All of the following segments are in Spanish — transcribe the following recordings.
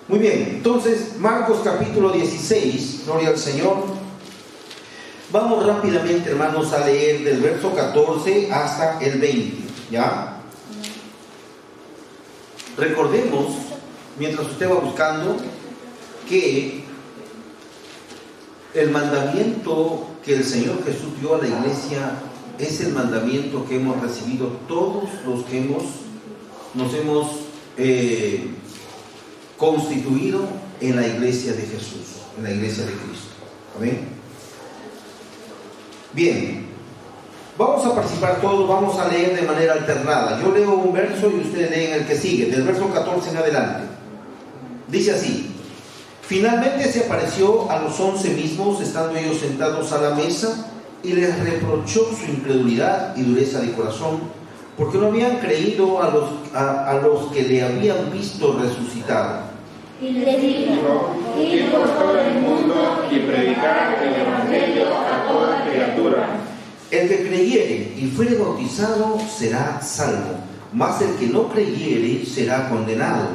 Muy bien, entonces Marcos capítulo 16, gloria al Señor. Vamos rápidamente, hermanos, a leer del verso 14 hasta el 20, ¿ya? Recordemos, mientras usted va buscando, que el mandamiento que el Señor Jesús dio a la iglesia es el mandamiento que hemos recibido todos los que nos hemos constituido en la iglesia de Jesús, en la iglesia de Cristo. Amén. Bien, vamos a participar todos, vamos a leer de manera alternada. Yo leo un verso y ustedes leen el que sigue, del verso 14 en adelante. Dice así: finalmente se apareció a los 11 mismos, estando ellos sentados a la mesa, y les reprochó su incredulidad y dureza de corazón, porque no habían creído a los que le habían visto resucitado. Y les dijo: id por todo el mundo y predicad el evangelio a toda criatura. El que creyere y fuere bautizado será salvo, mas el que no creyere será condenado.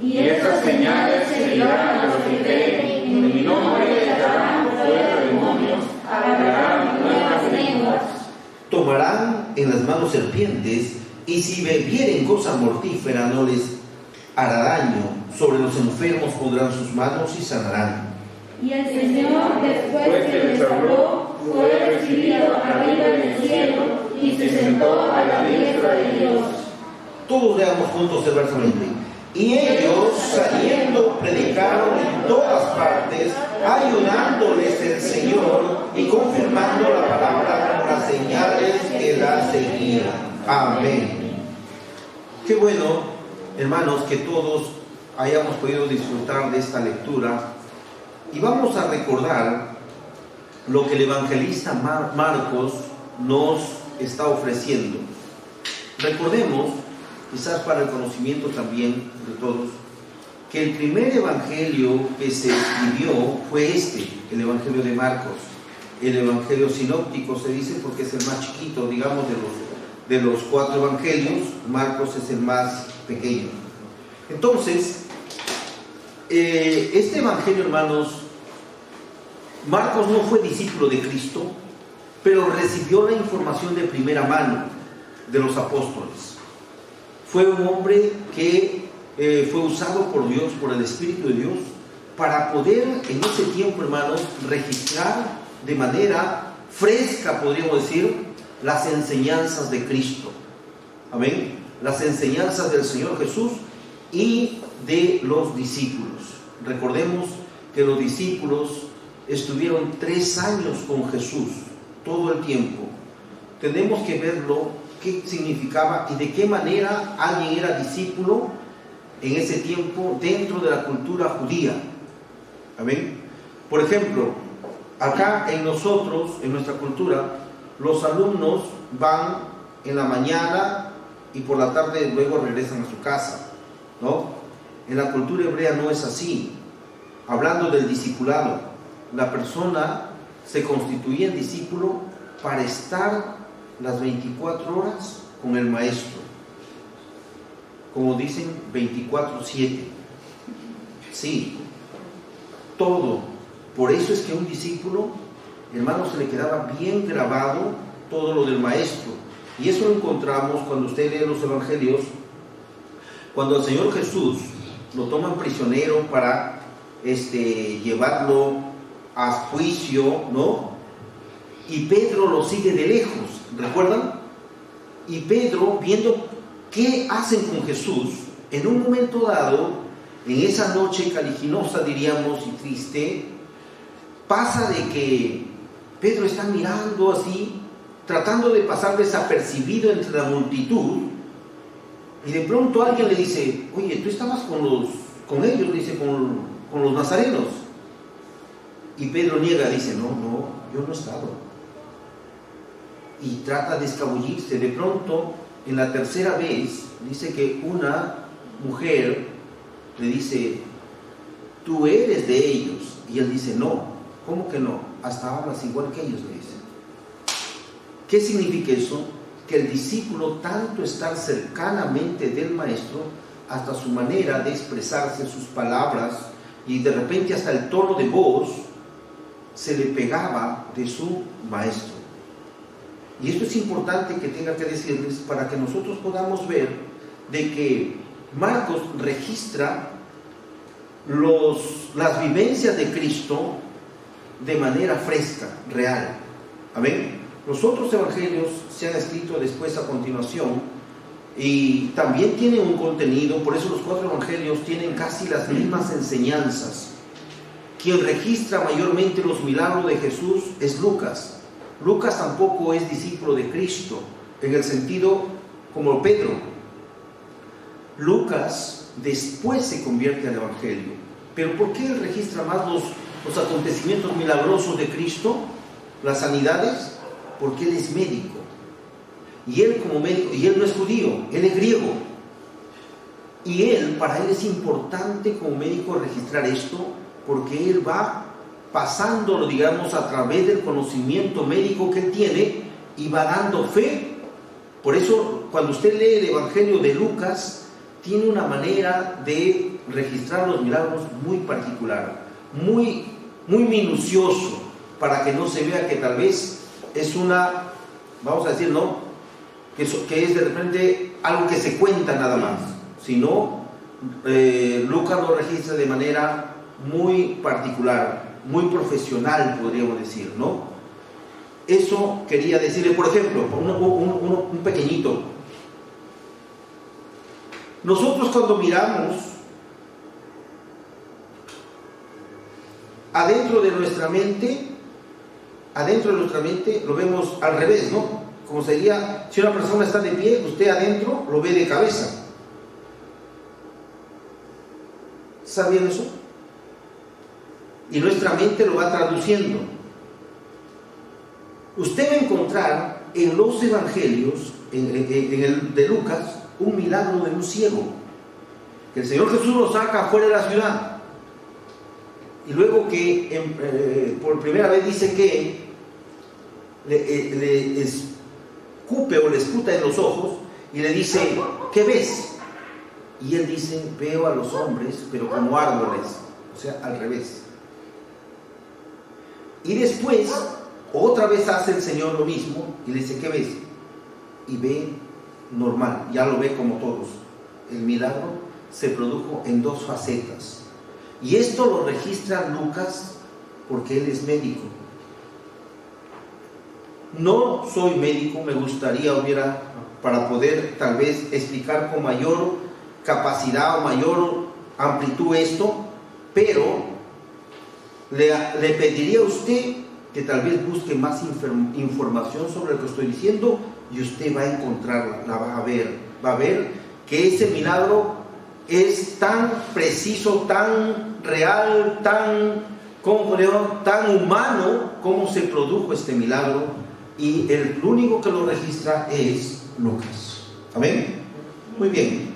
Y estas señales seguirán a los que creen: en mi nombre echarán fuera demonios, hablarán nuevas lenguas, tomarán en las manos serpientes, y si bebieren cosa mortífera no les hará daño. Sobre los enfermos pondrán sus manos y sanarán. Y el Señor, después que les habló, fue recibido arriba en el cielo y se sentó a la diestra de Dios. Todos leamos juntos el verso 20. Y ellos, saliendo, predicaron en todas partes, ayudándoles el Señor y confirmando la palabra con las señales que la seguían. Amén. Qué bueno, hermanos, que todos hayamos podido disfrutar de esta lectura. Y vamos a recordar lo que el evangelista Marcos nos está ofreciendo. Recordemos, quizás para el conocimiento también de todos, que el primer evangelio que se escribió fue el evangelio de Marcos. El evangelio sinóptico se dice porque es el más chiquito, digamos, de los 4 evangelios. Marcos es el más pequeño. Entonces, este evangelio, hermanos, Marcos no fue discípulo de Cristo, pero recibió la información de primera mano de los apóstoles. Fue un hombre que fue usado por Dios, por el Espíritu de Dios, para poder en ese tiempo, hermanos, registrar de manera fresca, podríamos decir, las enseñanzas de Cristo. Amén. Las enseñanzas del Señor Jesús y de los discípulos. Recordemos que los discípulos estuvieron 3 años con Jesús, todo el tiempo. Tenemos que verlo, qué significaba y de qué manera alguien era discípulo en ese tiempo dentro de la cultura judía. Amén. Por ejemplo, acá en nosotros, en nuestra cultura, los alumnos van en la mañana y por la tarde luego regresan a su casa, ¿no? En la cultura hebrea no es así. Hablando del discipulado, la persona se constituía en discípulo para estar las 24 horas con el maestro, como dicen, 24/7. Sí, todo. Por eso es que a un discípulo, hermano, se le quedaba bien grabado todo lo del maestro. Y eso lo encontramos cuando usted lee los evangelios, cuando el Señor Jesús lo toman prisionero para llevarlo a juicio, ¿no? Y Pedro lo sigue de lejos, ¿recuerdan? Y Pedro, viendo qué hacen con Jesús, en un momento dado, en esa noche caliginosa, diríamos, y triste, pasa de que Pedro está mirando así, tratando de pasar desapercibido entre la multitud, y de pronto alguien le dice: oye, tú estabas con ellos, dice, con los nazarenos. Y Pedro niega, dice: no, yo no he estado. Y trata de escabullirse. De pronto, en la tercera vez, dice que una mujer le dice: tú eres de ellos. Y él dice: no. ¿Cómo que no? Hasta hablas igual que ellos, le dice. ¿Qué significa eso? Que el discípulo, tanto estar cercanamente del maestro, hasta su manera de expresarse, sus palabras, y de repente hasta el tono de voz se le pegaba de su maestro. Y esto es importante que tenga que decirles para que nosotros podamos ver de que Marcos registra las vivencias de Cristo de manera fresca, real. Amén. Los otros evangelios se han escrito después a continuación y también tienen un contenido, por eso los 4 evangelios tienen casi las mismas enseñanzas. Quien registra mayormente los milagros de Jesús es Lucas. Lucas tampoco es discípulo de Cristo, en el sentido como Pedro. Lucas después se convierte al evangelio. Pero ¿por qué él registra más los acontecimientos milagrosos de Cristo, las sanidades? Porque él es médico. Y él como médico, y él no es judío, él es griego. Y para él es importante como médico registrar esto, porque él va pasándolo, digamos, a través del conocimiento médico que él tiene y va dando fe. Por eso, cuando usted lee el Evangelio de Lucas, tiene una manera de registrar los milagros muy particular, muy minucioso, para que no se vea que tal vez es vamos a decir, ¿no? Que es de repente algo que se cuenta nada más, sino Lucas lo registra de manera muy particular, muy profesional, podríamos decir, ¿no? Eso quería decirle, por ejemplo, un pequeñito. Nosotros cuando miramos adentro de nuestra mente lo vemos al revés, ¿no? Como sería, si una persona está de pie, usted adentro lo ve de cabeza. ¿Sabían eso? Y nuestra mente lo va traduciendo. Usted va a encontrar en los evangelios, en el de Lucas, un milagro de un ciego, que el Señor Jesús lo saca afuera de la ciudad, y luego que por primera vez dice que le escupe o le esputa en los ojos y le dice, ¿qué ves? Y él dice, veo a los hombres pero como árboles, o sea, al revés. Y después otra vez hace el Señor lo mismo y le dice, ¿qué ves? Y ve normal, ya lo ve como todos. El milagro se produjo en 2 facetas. Y esto lo registra Lucas porque él es médico. No soy médico, me gustaría para poder tal vez explicar con mayor capacidad o mayor amplitud esto, pero le pediría a usted que tal vez busque más información sobre lo que estoy diciendo y usted va a encontrarla, la va a ver que ese milagro es tan preciso, tan real, tan humano como se produjo este milagro, y el único que lo registra es Lucas. ¿Amén? Muy bien.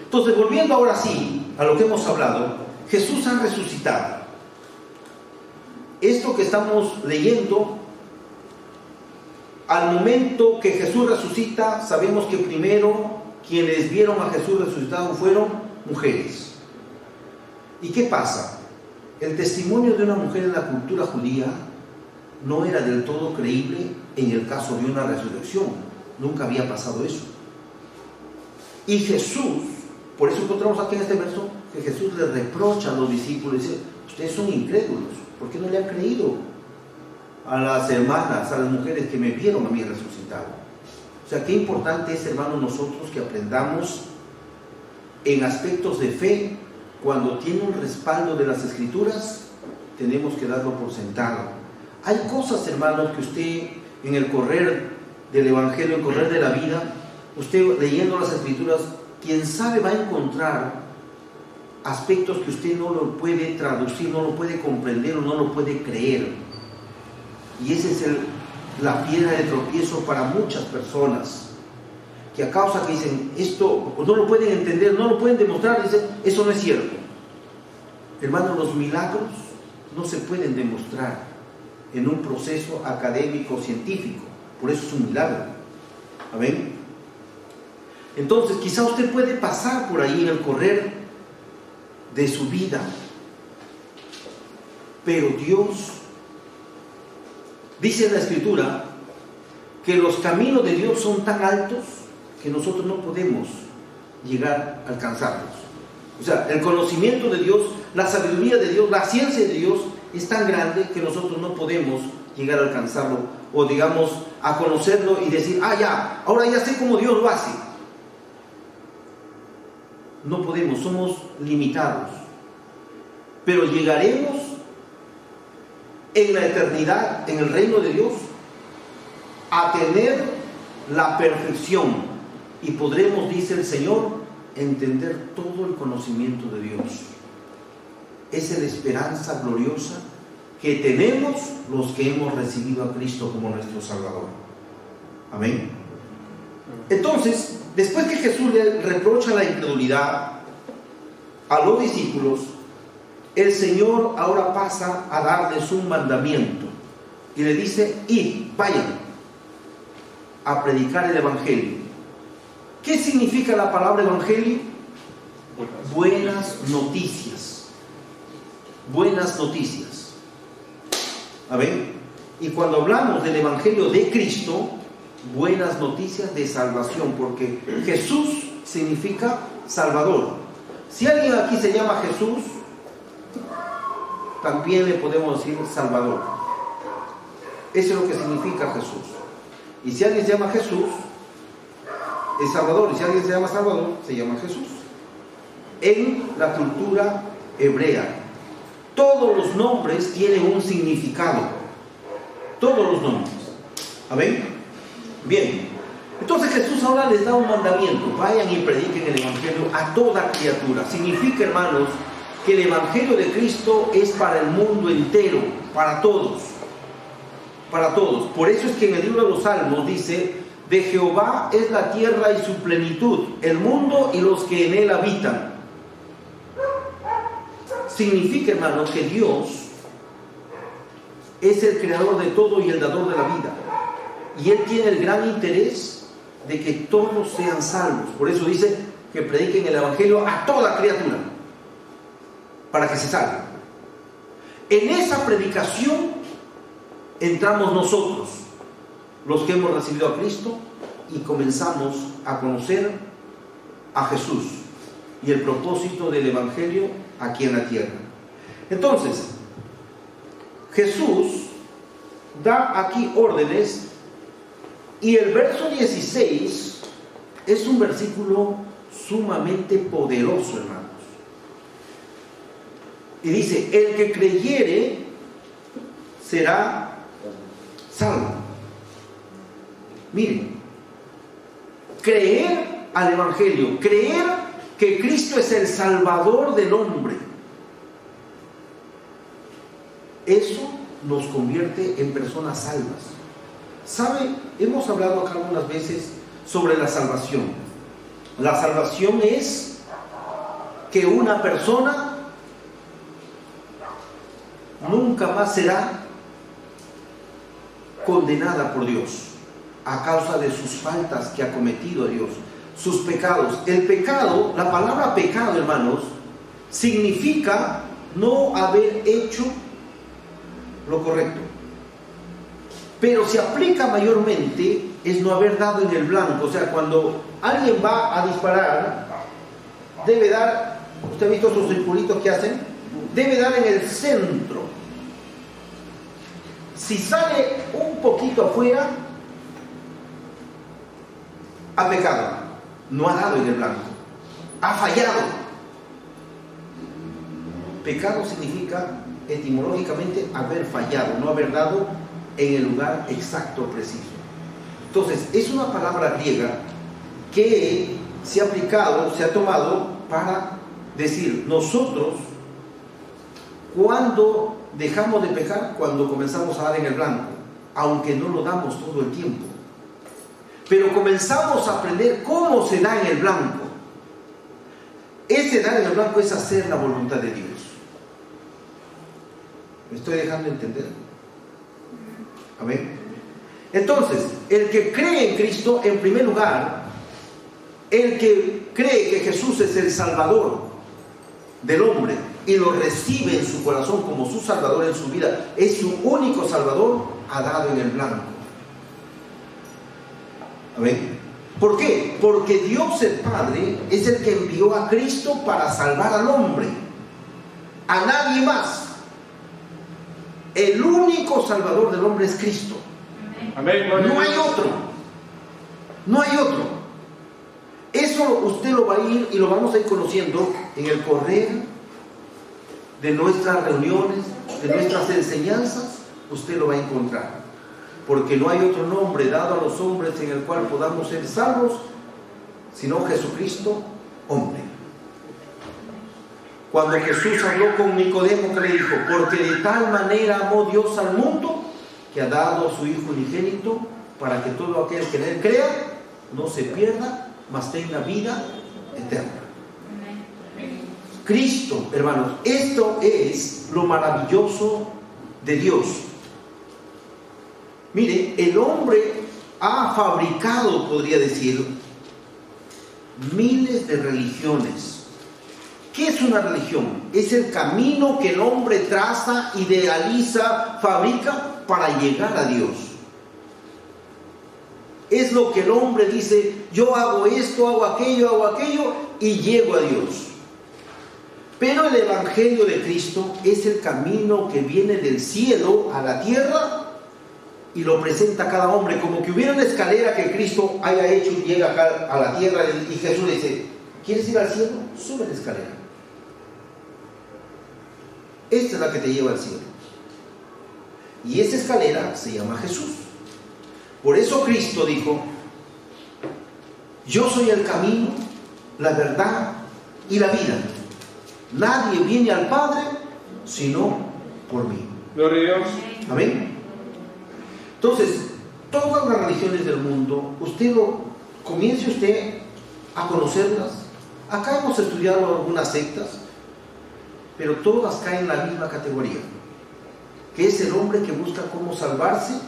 Entonces, volviendo ahora sí a lo que hemos hablado, Jesús ha resucitado. Esto que estamos leyendo, al momento que Jesús resucita, sabemos que primero quienes vieron a Jesús resucitado fueron mujeres. ¿Y qué pasa? El testimonio de una mujer en la cultura judía no era del todo creíble en el caso de una resurrección. Nunca había pasado eso. Y Jesús, por eso encontramos aquí en este verso, que Jesús le reprocha a los discípulos y dice, ustedes son incrédulos, ¿por qué no le han creído a las hermanas, a las mujeres que me vieron a mí resucitado? O sea, qué importante es, hermanos, nosotros que aprendamos en aspectos de fe. Cuando tiene un respaldo de las Escrituras, tenemos que darlo por sentado. Hay cosas, hermanos, que usted en el correr del Evangelio, en el correr de la vida, usted leyendo las Escrituras, quién sabe va a encontrar aspectos que usted no lo puede traducir, no lo puede comprender o no lo puede creer. Y esa es la piedra de tropiezo para muchas personas, que a causa que dicen esto no lo pueden entender, no lo pueden demostrar, dicen eso no es cierto. Hermanos, los milagros no se pueden demostrar en un proceso académico científico, por eso es un milagro. Amén. Entonces, quizá usted puede pasar por ahí en el correr de su vida, pero Dios dice en la Escritura que los caminos de Dios son tan altos que nosotros no podemos llegar a alcanzarlos. O sea, el conocimiento de Dios, la sabiduría de Dios, la ciencia de Dios es tan grande que nosotros no podemos llegar a alcanzarlo, o digamos, a conocerlo y decir, ya, ahora ya sé cómo Dios lo hace. No podemos, somos limitados. Pero llegaremos en la eternidad, en el reino de Dios, a tener la perfección, y podremos, dice el Señor, entender todo el conocimiento de Dios. Esa es la esperanza gloriosa que tenemos los que hemos recibido a Cristo como nuestro Salvador. Amén. Entonces, después que Jesús le reprocha la incredulidad a los discípulos, el Señor ahora pasa a darles un mandamiento y le dice: id, vayan a predicar el Evangelio. ¿Qué significa la palabra Evangelio? Buenas noticias. Buenas noticias. ¿Amén? Y cuando hablamos del Evangelio de Cristo, buenas noticias de salvación, porque Jesús significa Salvador. Si alguien aquí se llama Jesús, también le podemos decir Salvador. Eso es lo que significa Jesús. Y si alguien se llama Jesús, es Salvador. Y si alguien se llama Salvador, se llama Jesús. En la cultura hebrea, todos los nombres tienen un significado. Todos los nombres. ¿Amén? Bien. Entonces Jesús ahora les da un mandamiento: vayan y prediquen el Evangelio a toda criatura. Significa, hermanos, que el Evangelio de Cristo es para el mundo entero, para todos. Para todos. Por eso es que en el libro de los Salmos dice: de Jehová es la tierra y su plenitud, el mundo y los que en él habitan. Significa, hermanos, que Dios es el creador de todo y el dador de la vida. Y Él tiene el gran interés de que todos sean salvos. Por eso dice que prediquen el Evangelio a toda criatura, para que se salven. En esa predicación entramos nosotros, los que hemos recibido a Cristo, y comenzamos a conocer a Jesús y el propósito del Evangelio aquí en la tierra. Entonces, Jesús da aquí órdenes, y el verso 16 es un versículo sumamente poderoso, hermanos. Y dice: el que creyere será salvo. Miren, creer al Evangelio, creer que Cristo es el Salvador del hombre, eso nos convierte en personas salvas. ¿Sabe? Hemos hablado acá algunas veces sobre la salvación. La salvación es que una persona nunca más será condenada por Dios a causa de sus faltas que ha cometido a Dios, sus pecados. El pecado, la palabra pecado, hermanos, significa no haber hecho lo correcto. Pero se aplica mayormente es no haber dado en el blanco. O sea, cuando alguien va a disparar, debe dar, ¿usted ha visto esos circulitos que hacen? Debe dar en el centro. Si sale un poquito afuera, ha pecado, no ha dado en el blanco, ha fallado. Pecado significa etimológicamente haber fallado, no haber dado en el lugar exacto, preciso. Entonces, es una palabra griega que se ha aplicado, se ha tomado para decir: nosotros, cuando dejamos de pecar, cuando comenzamos a dar en el blanco, aunque no lo damos todo el tiempo, pero comenzamos a aprender cómo se da en el blanco. Ese dar en el blanco es hacer la voluntad de Dios. ¿Me estoy dejando entender? Amén. Entonces, el que cree en Cristo, en primer lugar, El que cree que Jesús es el Salvador del hombre y lo recibe en su corazón como su Salvador en su vida, es su único Salvador, ha dado en el blanco. ¿Amén? ¿Por qué? Porque Dios el Padre es el que envió a Cristo para salvar al hombre, a nadie más. El único Salvador del hombre es Cristo. Amén. No hay otro. No hay otro. Eso usted lo va a ir y lo vamos a ir conociendo en el correr de nuestras reuniones, de nuestras enseñanzas. Usted lo va a encontrar. Porque no hay otro nombre dado a los hombres en el cual podamos ser salvos, sino Jesucristo, hombre. Cuando Jesús habló con Nicodemo, que le dijo: porque de tal manera amó Dios al mundo, que ha dado a su Hijo unigénito, para que todo aquel que en él crea no se pierda, mas tenga vida eterna. Cristo, hermanos, esto es lo maravilloso de Dios. Mire, el hombre ha fabricado, podría decir, miles de religiones. ¿Qué es una religión? Es el camino que el hombre traza, idealiza, fabrica para llegar a Dios. Es lo que el hombre dice: yo hago esto, hago aquello y llego a Dios. Pero el Evangelio de Cristo es el camino que viene del cielo a la tierra y lo presenta a cada hombre, como que hubiera una escalera que Cristo haya hecho y llega acá a la tierra, y Jesús le dice: ¿quieres ir al cielo? Sube la escalera. Esta es la que te lleva al cielo. Y esa escalera se llama Jesús. Por eso Cristo dijo: yo soy el camino, la verdad y la vida. Nadie viene al Padre sino por mí. Gloria a Dios. Amén. Entonces, todas las religiones del mundo, comience usted a conocerlas. Acá hemos estudiado algunas sectas, pero todas caen en la misma categoría, que es el hombre que busca cómo salvarse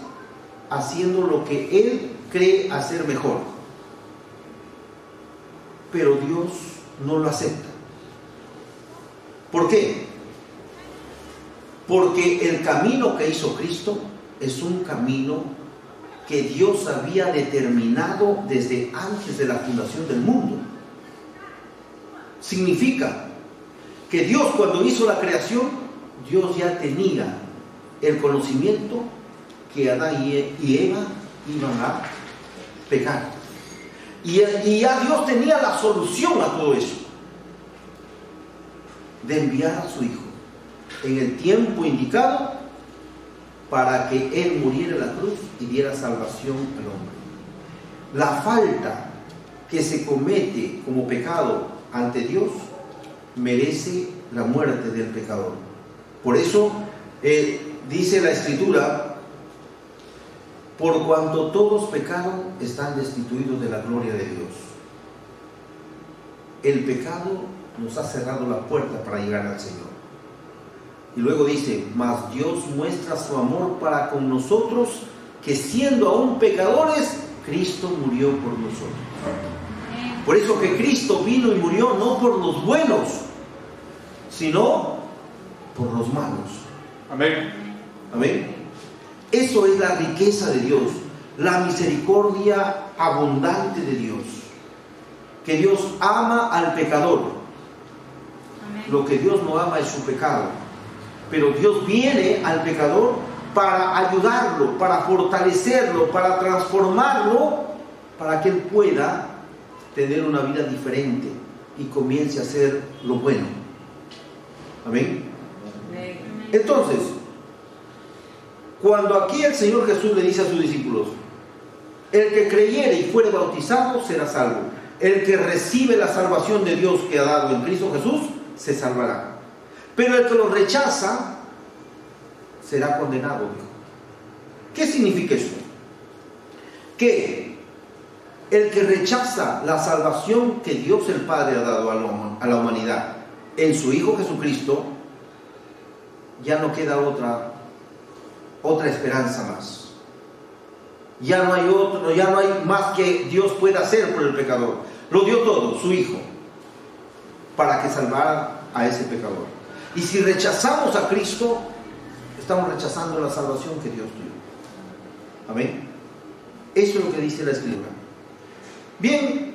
haciendo lo que él cree hacer mejor. Pero Dios no lo acepta. ¿Por qué? Porque el camino que hizo Cristo es un camino que Dios había determinado desde antes de la fundación del mundo. Significa que Dios, cuando hizo la creación, Dios ya tenía el conocimiento que Adán y Eva iban a pecar. Y ya Dios tenía la solución a todo eso, de enviar a su Hijo en el tiempo indicado para que Él muriera en la cruz y diera salvación al hombre. La falta que se comete como pecado ante Dios merece la muerte del pecador. Por eso dice la Escritura: por cuanto todos pecaron, están destituidos de la gloria de Dios. El pecado nos ha cerrado la puerta para llegar al Señor. Y luego dice: mas Dios muestra su amor para con nosotros, que siendo aún pecadores, Cristo murió por nosotros. Por eso que Cristo vino y murió no por los buenos, sino por los malos. Amén. Amén. Eso es la riqueza de Dios, la misericordia abundante de Dios. Que Dios ama al pecador. Amén. Lo que Dios no ama es su pecado. Pero Dios viene al pecador para ayudarlo, para fortalecerlo, para transformarlo, para que él pueda tener una vida diferente y comience a hacer lo bueno. Amén. Entonces, cuando aquí el Señor Jesús le dice a sus discípulos: el que creyere y fuere bautizado será salvo. El que recibe la salvación de Dios que ha dado en Cristo Jesús se salvará. Pero el que lo rechaza será condenado, dijo. ¿Qué significa esto? Que el que rechaza la salvación que Dios el Padre ha dado a la humanidad en su Hijo Jesucristo, ya no queda otra esperanza más. Ya no hay más que Dios pueda hacer por el pecador. Lo dio todo, su Hijo, para que salvara a ese pecador. Y si rechazamos a Cristo, estamos rechazando la salvación que Dios dio. Amén. Eso es lo que dice la Escritura. Bien,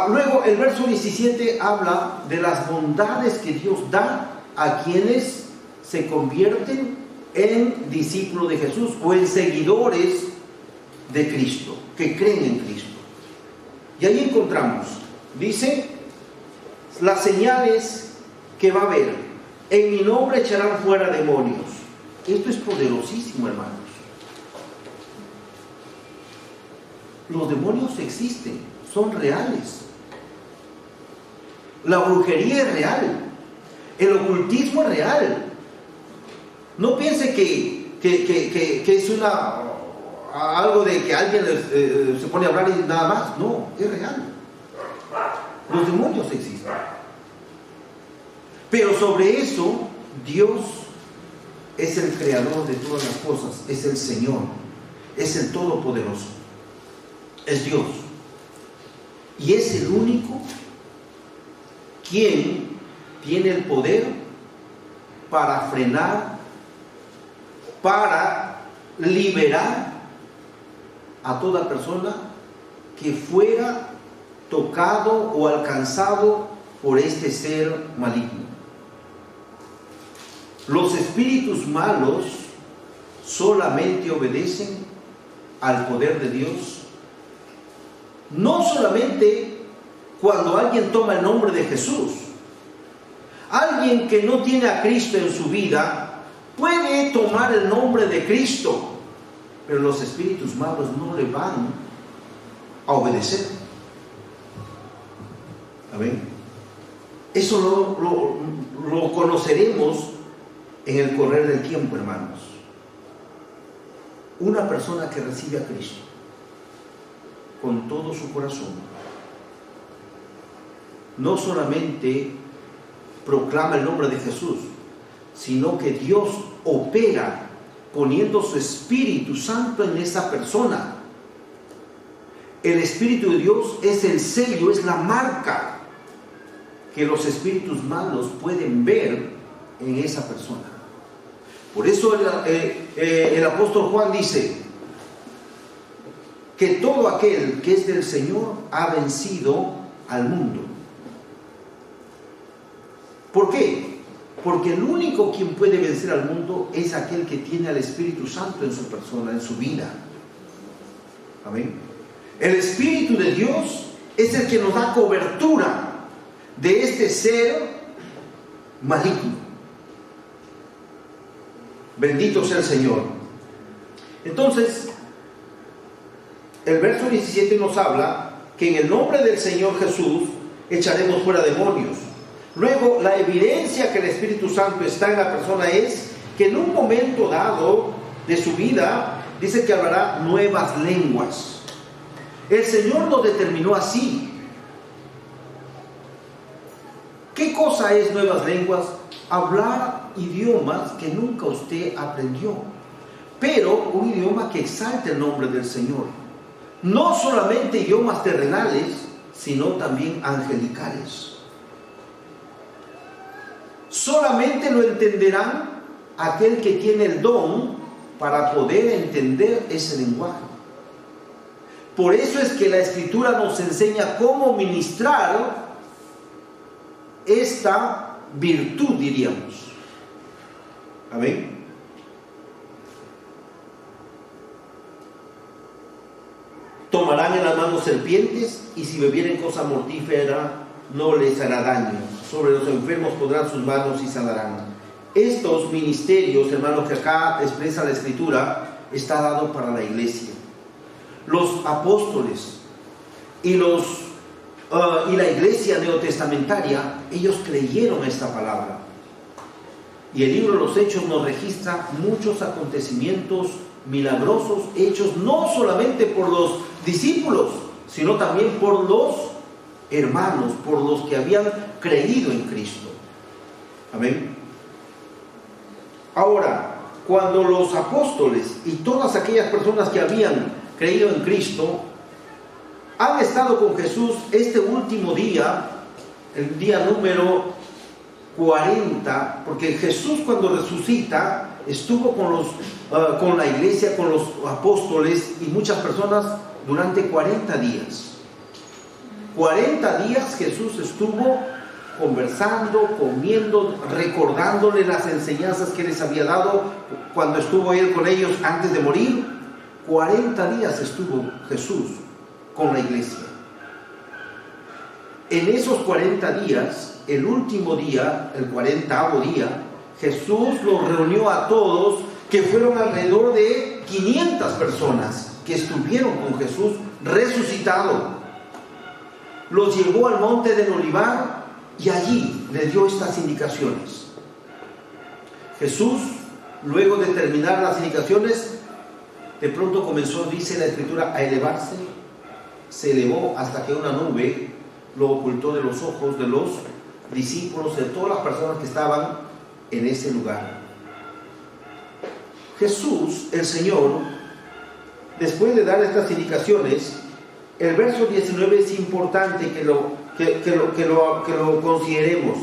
luego el verso 17 habla de las bondades que Dios da a quienes se convierten en discípulos de Jesús o en seguidores de Cristo, que creen en Cristo. Y ahí encontramos, dice, las señales que va a haber. En mi nombre echarán fuera demonios. Esto es poderosísimo, hermanos. Los demonios existen, son reales. La brujería es real. El ocultismo es real. No piense que es algo de que alguien se pone a hablar y nada más. No, es real. Los demonios existen. Pero sobre eso, Dios es el creador de todas las cosas, es el Señor, es el Todopoderoso, es Dios. Y es el único quien tiene el poder para frenar, para liberar a toda persona que fuera tocado o alcanzado por este ser maligno. Los espíritus malos solamente obedecen al poder de Dios, no solamente cuando alguien toma el nombre de Jesús. Alguien que no tiene a Cristo en su vida puede tomar el nombre de Cristo, pero los espíritus malos no le van a obedecer. Amén. Eso lo conoceremos en el correr del tiempo, hermanos. Una persona que recibe a Cristo con todo su corazón, no solamente proclama el nombre de Jesús, sino que Dios opera poniendo su Espíritu Santo en esa persona. El Espíritu de Dios es el sello, es la marca que los espíritus malos pueden ver en esa persona. Por eso el apóstol Juan dice que todo aquel que es del Señor ha vencido al mundo. ¿Por qué? Porque el único quien puede vencer al mundo es aquel que tiene al Espíritu Santo en su persona, en su vida. Amén. El Espíritu de Dios es el que nos da cobertura de este ser maligno. Bendito sea el Señor. Entonces, el verso 17 nos habla que en el nombre del Señor Jesús echaremos fuera demonios. Luego, la evidencia que el Espíritu Santo está en la persona es que en un momento dado de su vida, dice que hablará nuevas lenguas. El Señor lo determinó así. ¿Qué cosa es nuevas lenguas? Hablar idiomas que nunca usted aprendió, pero un idioma que exalte el nombre del Señor. No solamente idiomas terrenales, sino también angelicales. Solamente lo entenderán aquel que tiene el don para poder entender ese lenguaje. Por eso es que la Escritura nos enseña cómo ministrar esta virtud, diríamos. Amén. Tomarán en las manos serpientes, y si bebieren cosa mortífera no les hará daño. Sobre los enfermos pondrán sus manos y sanarán. Estos ministerios, hermanos, que acá expresa la Escritura, está dado para la iglesia. Los apóstoles y la iglesia neotestamentaria, ellos creyeron esta palabra. Y el libro de los Hechos nos registra muchos acontecimientos milagrosos hechos no solamente por los discípulos, sino también por los hermanos, por los que habían creído en Cristo. Amén. Ahora, cuando los apóstoles y todas aquellas personas que habían creído en Cristo han estado con Jesús este último día, el día número 40, porque Jesús cuando resucita estuvo con la iglesia, con los apóstoles y muchas personas durante 40 días. 40 días Jesús estuvo conversando, comiendo, recordándole las enseñanzas que les había dado cuando estuvo él con ellos antes de morir. 40 días estuvo Jesús con la iglesia. En esos 40 días, el último día, el 40º día, Jesús los reunió a todos, que fueron alrededor de 500 personas que estuvieron con Jesús resucitado. Los llevó al monte del Olivar y allí les dio estas indicaciones. Jesús, luego de terminar las indicaciones, de pronto comenzó, dice la Escritura, a elevarse. Se elevó hasta que una nube lo ocultó de los ojos de los discípulos, de todas las personas que estaban en ese lugar. Jesús, el Señor, después de dar estas indicaciones, el verso 19 es importante que lo consideremos.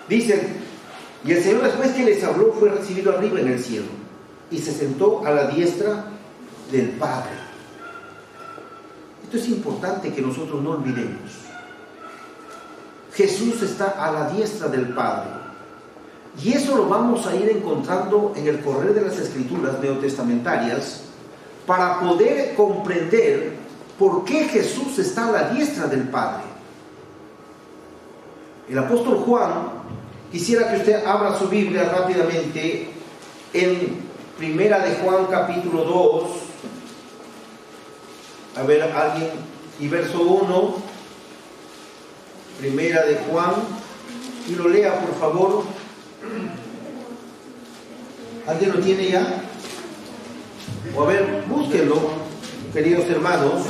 Dice: y el Señor, después que les habló, fue recibido arriba en el cielo y se sentó a la diestra del Padre. Esto es importante que nosotros no olvidemos. Jesús está a la diestra del Padre, y eso lo vamos a ir encontrando en el correr de las Escrituras neotestamentarias para poder comprender por qué Jesús está a la diestra del Padre. El apóstol Juan, quisiera que usted abra su Biblia rápidamente en Primera de Juan capítulo 2, a ver, alguien, y verso 1, Primera de Juan, y lo lea por favor. ¿Alguien lo tiene ya? O a ver, búsquenlo, queridos hermanos.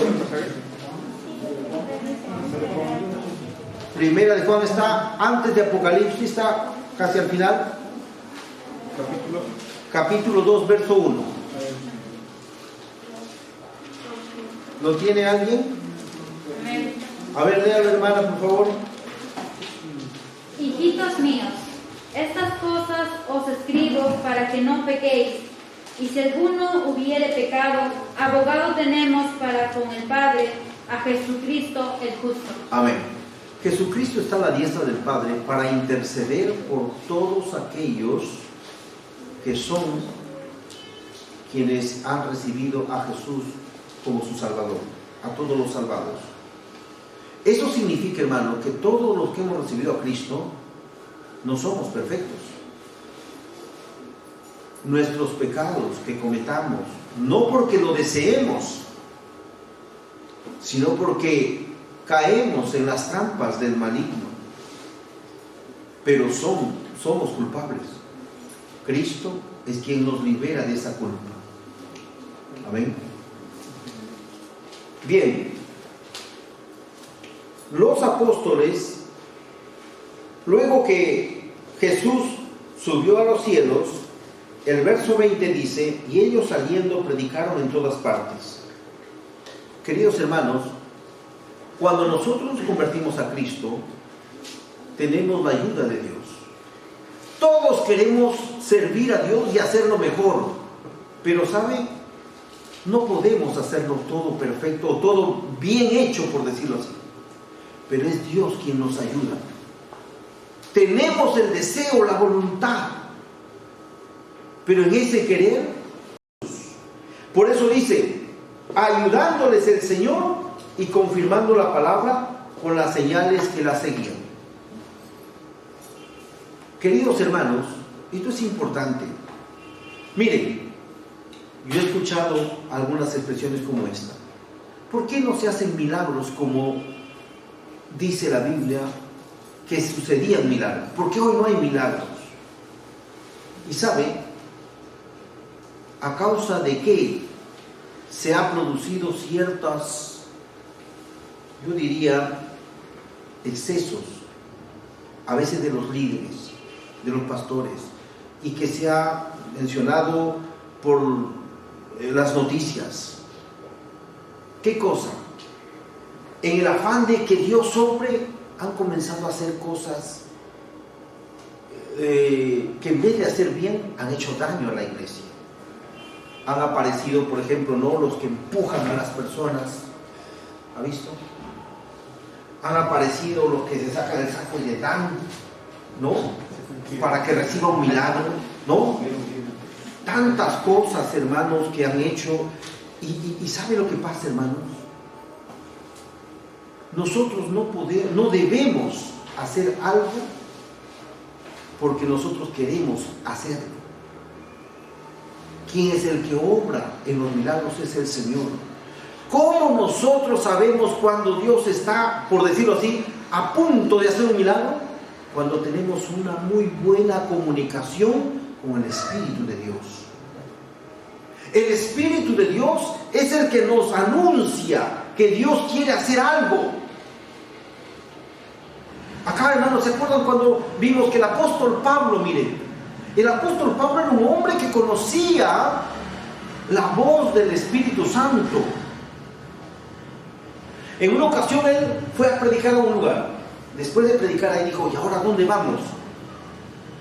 Primera de Juan está antes de Apocalipsis, está casi al final. Capítulo 2, verso 1. ¿Lo tiene alguien? A ver, léalo, hermana, por favor. Hijitos míos, estas cosas os escribo para que no pequéis. Y si alguno hubiere pecado, abogado tenemos para con el Padre, a Jesucristo el justo. Amén. Jesucristo está a la diestra del Padre para interceder por todos aquellos que son quienes han recibido a Jesús como su Salvador, a todos los salvados. Eso significa, hermano, que todos los que hemos recibido a Cristo no somos perfectos. Nuestros pecados que cometamos, no porque lo deseemos, sino porque caemos en las trampas del maligno, pero somos culpables. Cristo es quien nos libera de esa culpa. Amén. Bien, los apóstoles, luego que Jesús subió a los cielos, el verso 20 dice: y ellos saliendo predicaron en todas partes. Queridos hermanos, cuando nosotros nos convertimos a Cristo, tenemos la ayuda de Dios. Todos queremos servir a Dios y hacerlo mejor, pero ¿sabe? No podemos hacerlo todo perfecto o todo bien hecho, por decirlo así. Pero es Dios quien nos ayuda. Tenemos el deseo, la voluntad, pero en ese querer, por eso dice: ayudándoles el Señor y confirmando la palabra con las señales que la seguían. Queridos hermanos, esto es importante. Miren, yo he escuchado algunas expresiones como esta: ¿por qué no se hacen milagros como dice la Biblia que sucedían milagros? ¿Por qué hoy no hay milagros? Y sabe, a causa de que se ha producido ciertas, yo diría, excesos, a veces de los líderes, de los pastores, y que se ha mencionado por las noticias. ¿Qué cosa? en el afán de que Dios obre, han comenzado a hacer cosas que en vez de hacer bien, han hecho daño a la iglesia. Han aparecido, por ejemplo, ¿no?, los que empujan a las personas. ¿Ha visto? Han aparecido los que se sacan el saco y le dan, ¿no?, para que reciba un milagro, ¿no? Tantas cosas, hermanos, que han hecho. Y ¿sabe lo que pasa, hermanos? Nosotros no debemos hacer algo porque nosotros queremos hacerlo. ¿Quién es el que obra en los milagros? Es el Señor. ¿Cómo nosotros sabemos cuando Dios está, por decirlo así, a punto de hacer un milagro? Cuando tenemos una muy buena comunicación con el Espíritu de Dios. El Espíritu de Dios es el que nos anuncia que Dios quiere hacer algo. Acá, hermanos, ¿se acuerdan cuando vimos que el apóstol Pablo, miren, el apóstol Pablo era un hombre que conocía la voz del Espíritu Santo? En una ocasión él fue a predicar a un lugar. Después de predicar ahí dijo, ¿y ahora dónde vamos?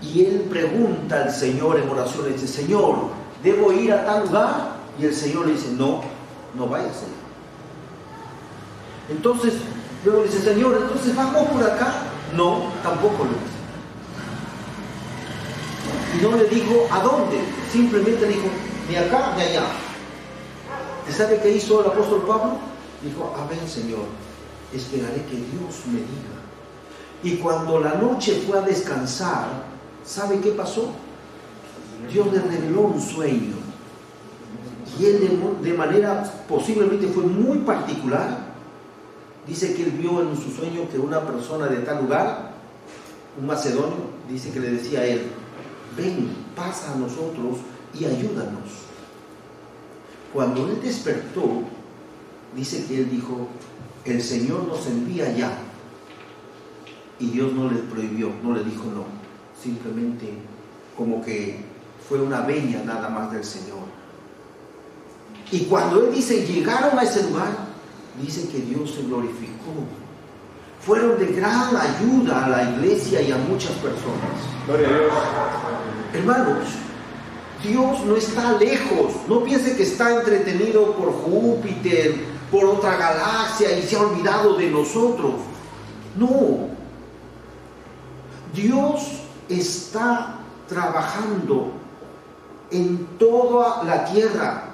Y él pregunta al Señor en oración, le dice, Señor, ¿debo ir a tal lugar? Y el Señor le dice, no vayas allá. Entonces, luego le dice, Señor, ¿entonces vamos por acá? No, tampoco lo hizo. Y no le dijo, ¿a dónde? Simplemente dijo, ni acá ni allá. ¿Y sabe qué hizo el apóstol Pablo? Dijo, a ver, Señor, esperaré que Dios me diga. Y cuando la noche fue a descansar, ¿sabe qué pasó? Dios le reveló un sueño. Y él de manera posiblemente fue muy particular. Dice que él vio en su sueño que una persona de tal lugar, un macedonio, dice que le decía a él, ven, pasa a nosotros y ayúdanos. Cuando él despertó, dice que él dijo, el Señor nos envía ya. Y Dios no le prohibió, no le dijo no. Simplemente como que fue una venia nada más del Señor. Y cuando él dice, llegaron a ese lugar, dice que Dios se glorificó. Fueron de gran ayuda a la iglesia y a muchas personas. Gloria a Dios. Hermanos, Dios no está lejos. No piense que está entretenido por Júpiter, por otra galaxia y se ha olvidado de nosotros. No. Dios está trabajando en toda la tierra.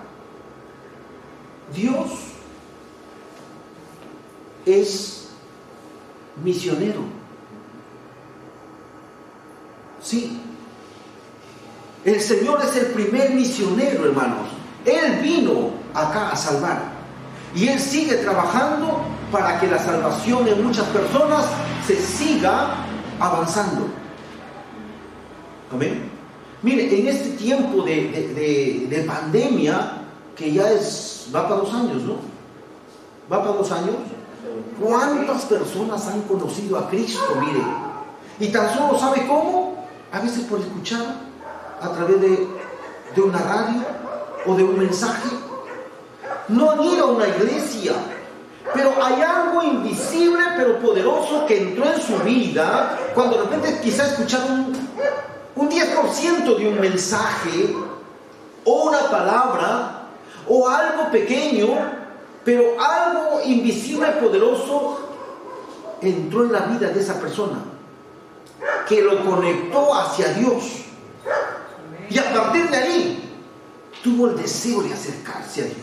Dios es misionero. Sí. El Señor es el primer misionero, hermanos. Él vino acá a salvar. Y Él sigue trabajando para que la salvación en muchas personas se siga avanzando. Amén. Mire, en este tiempo de pandemia, que ya va para 2 años, ¿no? ¿Va para 2 años? ¿Cuántas personas han conocido a Cristo? Mire, y tan solo sabe cómo, a veces por escuchar a través de una radio o de un mensaje. No han ido a una iglesia, pero hay algo invisible pero poderoso que entró en su vida cuando de repente quizá escucharon un 10% de un mensaje o una palabra o algo pequeño, pero algo invisible poderoso entró en la vida de esa persona que lo conectó hacia Dios, y a partir de ahí tuvo el deseo de acercarse a Dios.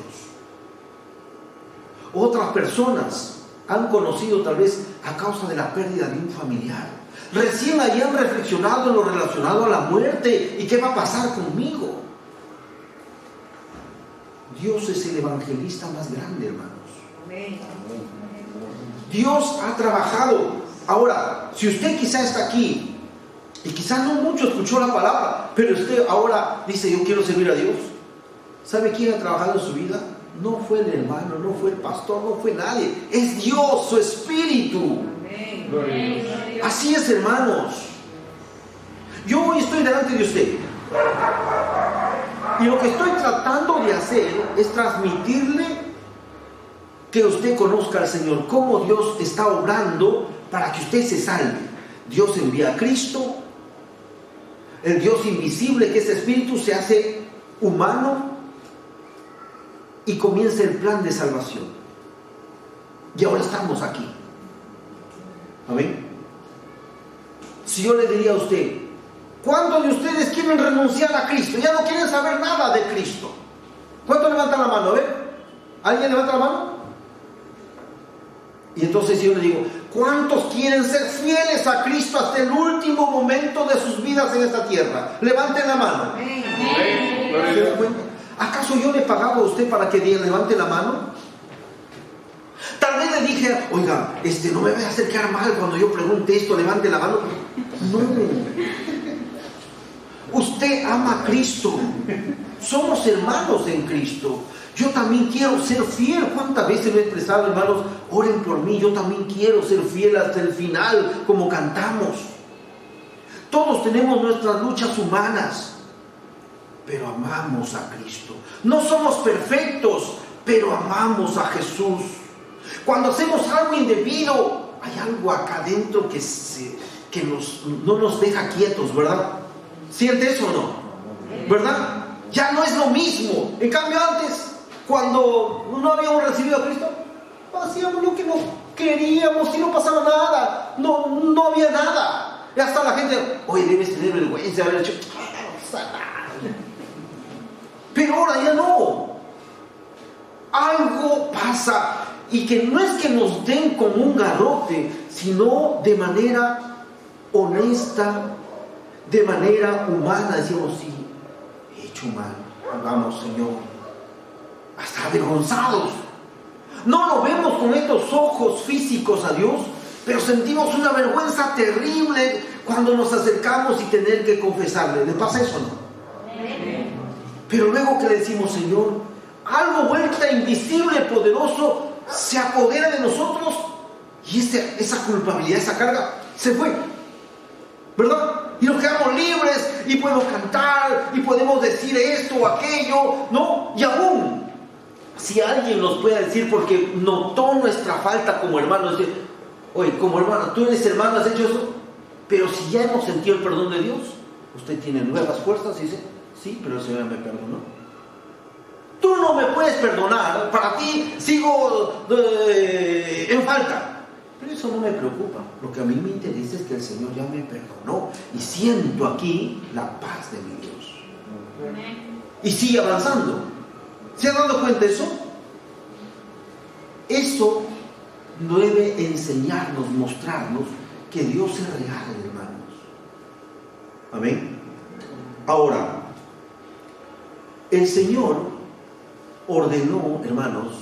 Otras personas han conocido tal vez a causa de la pérdida de un familiar. Recién allí han reflexionado en lo relacionado a la muerte y qué va a pasar conmigo. Dios es el evangelista más grande, hermanos. Dios ha trabajado. Ahora, si usted quizá está aquí y quizá no mucho escuchó la palabra, pero usted ahora dice, yo quiero servir a Dios. ¿Sabe quién ha trabajado en su vida? No fue el hermano, no fue el pastor, no fue nadie. Es Dios, su Espíritu. Así es, hermanos. Yo hoy estoy delante de usted. Y lo que estoy tratando de hacer es transmitirle que usted conozca al Señor, cómo Dios está obrando para que usted se salve. Dios envía a Cristo, el Dios invisible que es Espíritu se hace humano y comienza el plan de salvación. Y ahora estamos aquí. Amén. Si yo le diría a usted, ¿cuántos de ustedes quieren renunciar a Cristo? Ya no quieren saber nada de Cristo. ¿Cuántos levantan la mano? A ver, ¿alguien levanta la mano? Y entonces yo le digo, ¿cuántos quieren ser fieles a Cristo hasta el último momento de sus vidas en esta tierra? Levanten la mano. Amén. ¿Se dan cuenta? ¿Acaso yo le pagaba a usted para que levante la mano? Tal vez le dije, oiga, no me vaya a hacer quedar mal cuando yo pregunte esto, levante la mano. No. Usted ama a Cristo. Somos hermanos en Cristo. Yo también quiero ser fiel. ¿Cuántas veces lo he expresado, hermanos? Oren por mí. Yo también quiero ser fiel hasta el final, como cantamos. Todos tenemos nuestras luchas humanas, pero amamos a Cristo. No somos perfectos, pero amamos a Jesús. Cuando hacemos algo indebido, hay algo acá adentro que no nos deja quietos, ¿verdad? ¿Siente eso o no? ¿Verdad? Ya no es lo mismo. En cambio antes, cuando no habíamos recibido a Cristo, hacíamos lo que no queríamos y no pasaba nada. No había nada. Y hasta la gente, oye, debes tener vergüenza de haber hecho. Pero ahora ya no. Algo pasa. Y que no es que nos den como un garrote, sino de manera honesta, de manera humana. Decimos, sí, he hecho mal, vamos, Señor. Hasta avergonzados. No lo vemos con estos ojos físicos a Dios, pero sentimos una vergüenza terrible cuando nos acercamos y tener que confesarle. ¿Le pasa eso o no? Pero luego que le decimos, Señor, algo vuelta invisible, poderoso, se apodera de nosotros y esa culpabilidad, esa carga, se fue, ¿verdad? Y nos quedamos libres y podemos cantar y podemos decir esto o aquello, ¿no? Y aún, si alguien nos puede decir, porque notó nuestra falta como hermanos, decir, oye, como hermano, tú eres hermano, has hecho eso, pero si ya hemos sentido el perdón de Dios, usted tiene nuevas fuerzas y dice, sí, pero el Señor me perdonó. Tú no me puedes perdonar, para ti sigo en falta. Pero eso no me preocupa. Lo que a mí me interesa es que el Señor ya me perdonó y siento aquí la paz de mi Dios. Y sigue avanzando. ¿Se han dado cuenta de eso? Eso debe enseñarnos, mostrarnos que Dios es real, hermanos. Amén. Ahora, el Señor ordenó, hermanos,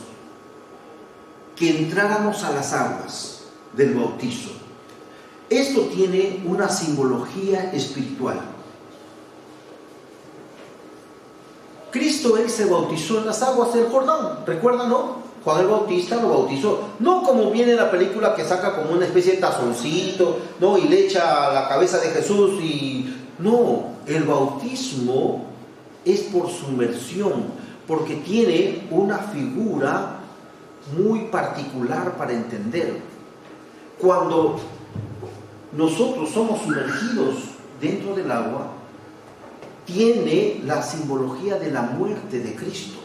que entráramos a las aguas del bautizo. Esto tiene una simbología espiritual. Cristo, Él se bautizó en las aguas del Jordán. ¿Recuerdan, no? Juan el Bautista lo bautizó. No como viene en la película que saca como una especie de tazoncito, ¿no? Y le echa a la cabeza de Jesús y... No, el bautismo es por sumersión, porque tiene una figura muy particular para entender. Cuando nosotros somos sumergidos dentro del agua, tiene la simbología de la muerte de Cristo.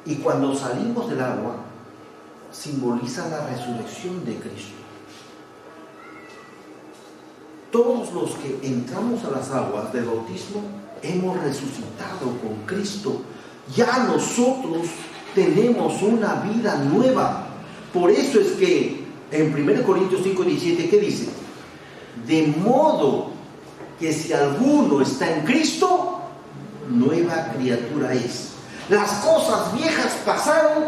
Y cuando salimos del agua, simboliza la resurrección de Cristo. Todos los que entramos a las aguas del bautismo hemos resucitado con Cristo. Ya nosotros tenemos una vida nueva. Por eso es que en 1 Corintios 5:17, ¿qué dice? De modo que si alguno está en Cristo, nueva criatura es. Las cosas viejas pasaron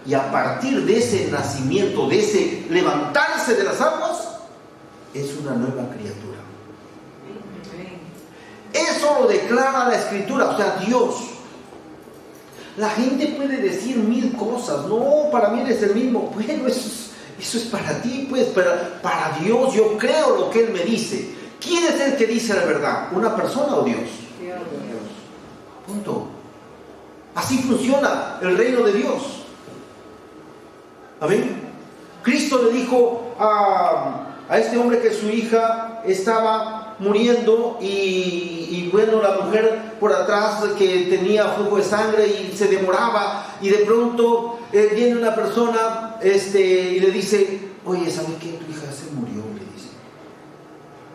y a partir de ese nacimiento, de ese levantarse de las aguas, es una nueva criatura. Eso lo declara la Escritura, o sea, Dios. La gente puede decir mil cosas. No, para mí eres el mismo. Bueno, eso es para ti, pues, para Dios yo creo lo que Él me dice. ¿Quién es el que dice la verdad? ¿Una persona o Dios? Dios. Punto. Así funciona el reino de Dios. Amén. Cristo le dijo a este hombre que su hija estaba muriendo y bueno, la mujer por atrás que tenía flujo de sangre y se demoraba, y de pronto viene una persona y le dice: oye, ¿sabes qué? Tu hija se murió, le dice.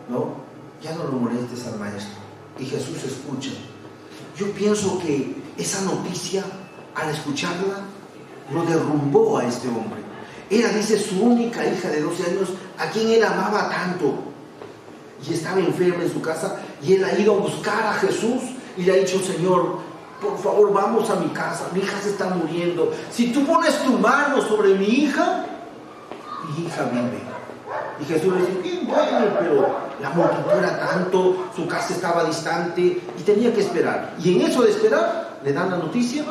No, ya no lo molestes al maestro. Y Jesús escucha. Yo pienso que esa noticia, al escucharla, lo derrumbó a este hombre. Era, dice, su única hija de 12 años, a quien él amaba tanto, y estaba enferma en su casa, y él ha ido a buscar a Jesús y le ha dicho: Señor, por favor, vamos a mi casa, mi hija se está muriendo. Si tú pones tu mano sobre mi hija vive. Y Jesús le dice: bien, bueno, pero la multitud era tanto, su casa estaba distante y tenía que esperar. Y en eso de esperar, le dan la noticia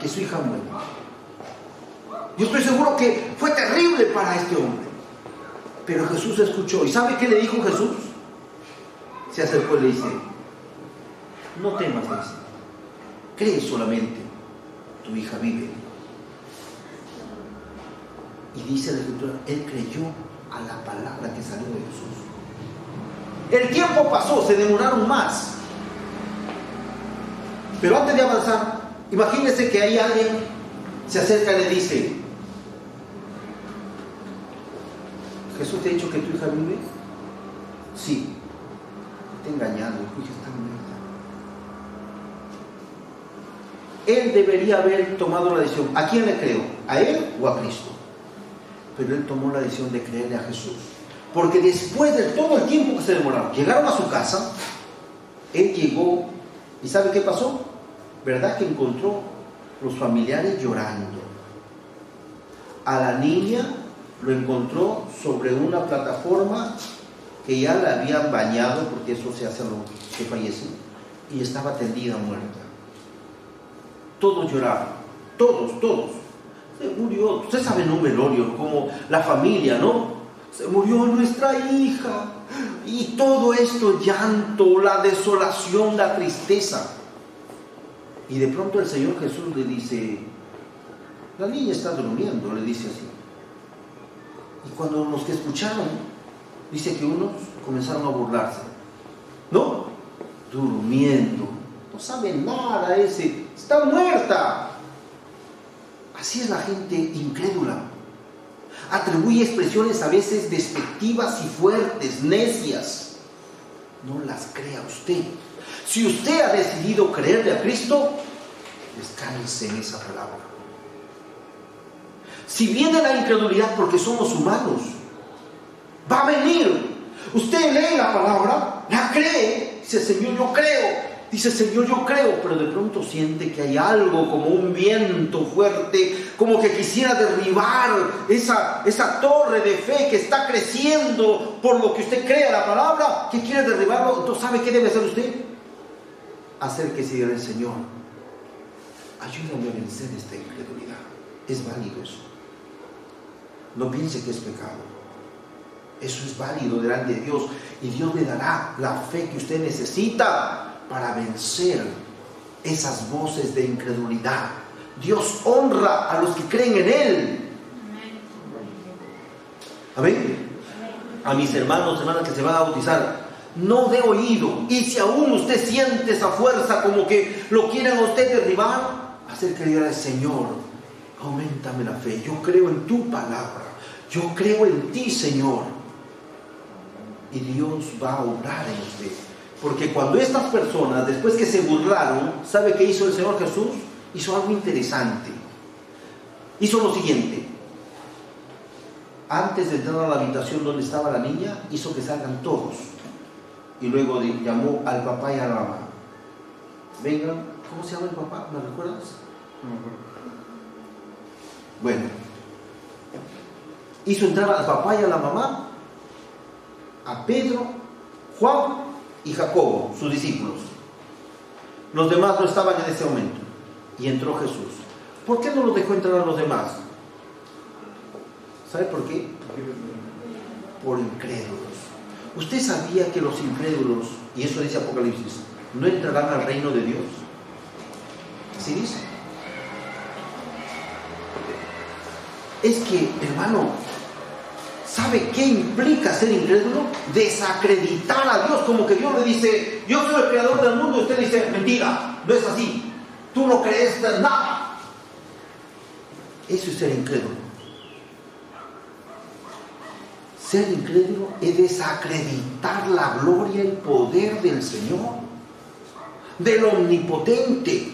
que su hija muere. Yo estoy seguro que fue terrible para este hombre, pero Jesús escuchó. ¿Y sabe qué le dijo Jesús? Se acercó y le dice: no temas, le dice, cree solamente, tu hija vive. Y dice la Escritura, él creyó a la palabra que salió de Jesús. El tiempo pasó, se demoraron más. Pero antes de avanzar, imagínense que hay alguien se acerca y le dice: ¿Jesús te ha dicho que tu hija vive? Sí. Te he engañado, tu hija está muerta. Él debería haber tomado la decisión. ¿A quién le creo? ¿A él o a Cristo? Pero él tomó la decisión de creerle a Jesús. Porque después de todo el tiempo que se demoraron, llegaron a su casa, él llegó, ¿y sabe qué pasó? ¿Verdad que encontró los familiares llorando? A la niña lo encontró sobre una plataforma que ya la habían bañado, porque eso se hace a los que fallecen, y estaba tendida muerta. Todos lloraban, todos. Se murió, usted sabe, en un velorio, como la familia, ¿no? Se murió nuestra hija, y todo esto, llanto, la desolación, la tristeza. Y de pronto el Señor Jesús le dice: la niña está durmiendo, le dice así. Y cuando los que escucharon, dice que unos comenzaron a burlarse. ¿No? Durmiendo, no sabe nada ese, está muerta. Así es la gente incrédula. Atribuye expresiones a veces despectivas y fuertes, necias. No las crea usted. Si usted ha decidido creerle a Cristo, descanse en esa palabra. Si viene la incredulidad, porque somos humanos, va a venir. Usted lee la palabra, la cree, dice: Señor, yo creo. Dice: Señor, yo creo. Pero de pronto siente que hay algo, como un viento fuerte, como que quisiera derribar esa torre de fe que está creciendo por lo que usted cree a la palabra, que quiere derribarlo. Entonces, ¿sabe qué debe hacer usted? Acérquese y dígale: Señor, ayúdame a vencer esta incredulidad. Es válido eso. No piense que es pecado. Eso es válido delante de Dios, y Dios le dará la fe que usted necesita para vencer esas voces de incredulidad. Dios honra a los que creen en Él. Amén. A mis hermanos, hermanas que se van a bautizar, no dé oído. Y si aún usted siente esa fuerza como que lo quieren a usted derribar, hacer que diga: Señor, auméntame la fe. Yo creo en tu palabra. Yo creo en ti, Señor. Y Dios va a obrar en usted. Porque cuando estas personas, después que se burlaron, ¿sabe qué hizo el Señor Jesús? Hizo algo interesante. Hizo lo siguiente: antes de entrar a la habitación donde estaba la niña, hizo que salgan todos. Y luego llamó al papá y a la mamá. Vengan. ¿Cómo se llama el papá? ¿Me recuerdas? Bueno, hizo entrar al papá y a la mamá, a Pedro, Juan y Jacobo, sus discípulos. Los demás no estaban en ese momento. Y entró Jesús. ¿Por qué no los dejó entrar a los demás? ¿Sabe por qué? Por incrédulos. ¿Usted sabía que los incrédulos, y eso dice Apocalipsis, no entrarán al reino de Dios? ¿Así dice? Es que, hermano, ¿sabe qué implica ser incrédulo? Desacreditar a Dios, como que Dios le dice, yo soy el creador del mundo, y usted dice, mentira, no es así, tú no crees nada. Eso es ser incrédulo. Ser incrédulo es desacreditar la gloria y el poder del Señor, del Omnipotente.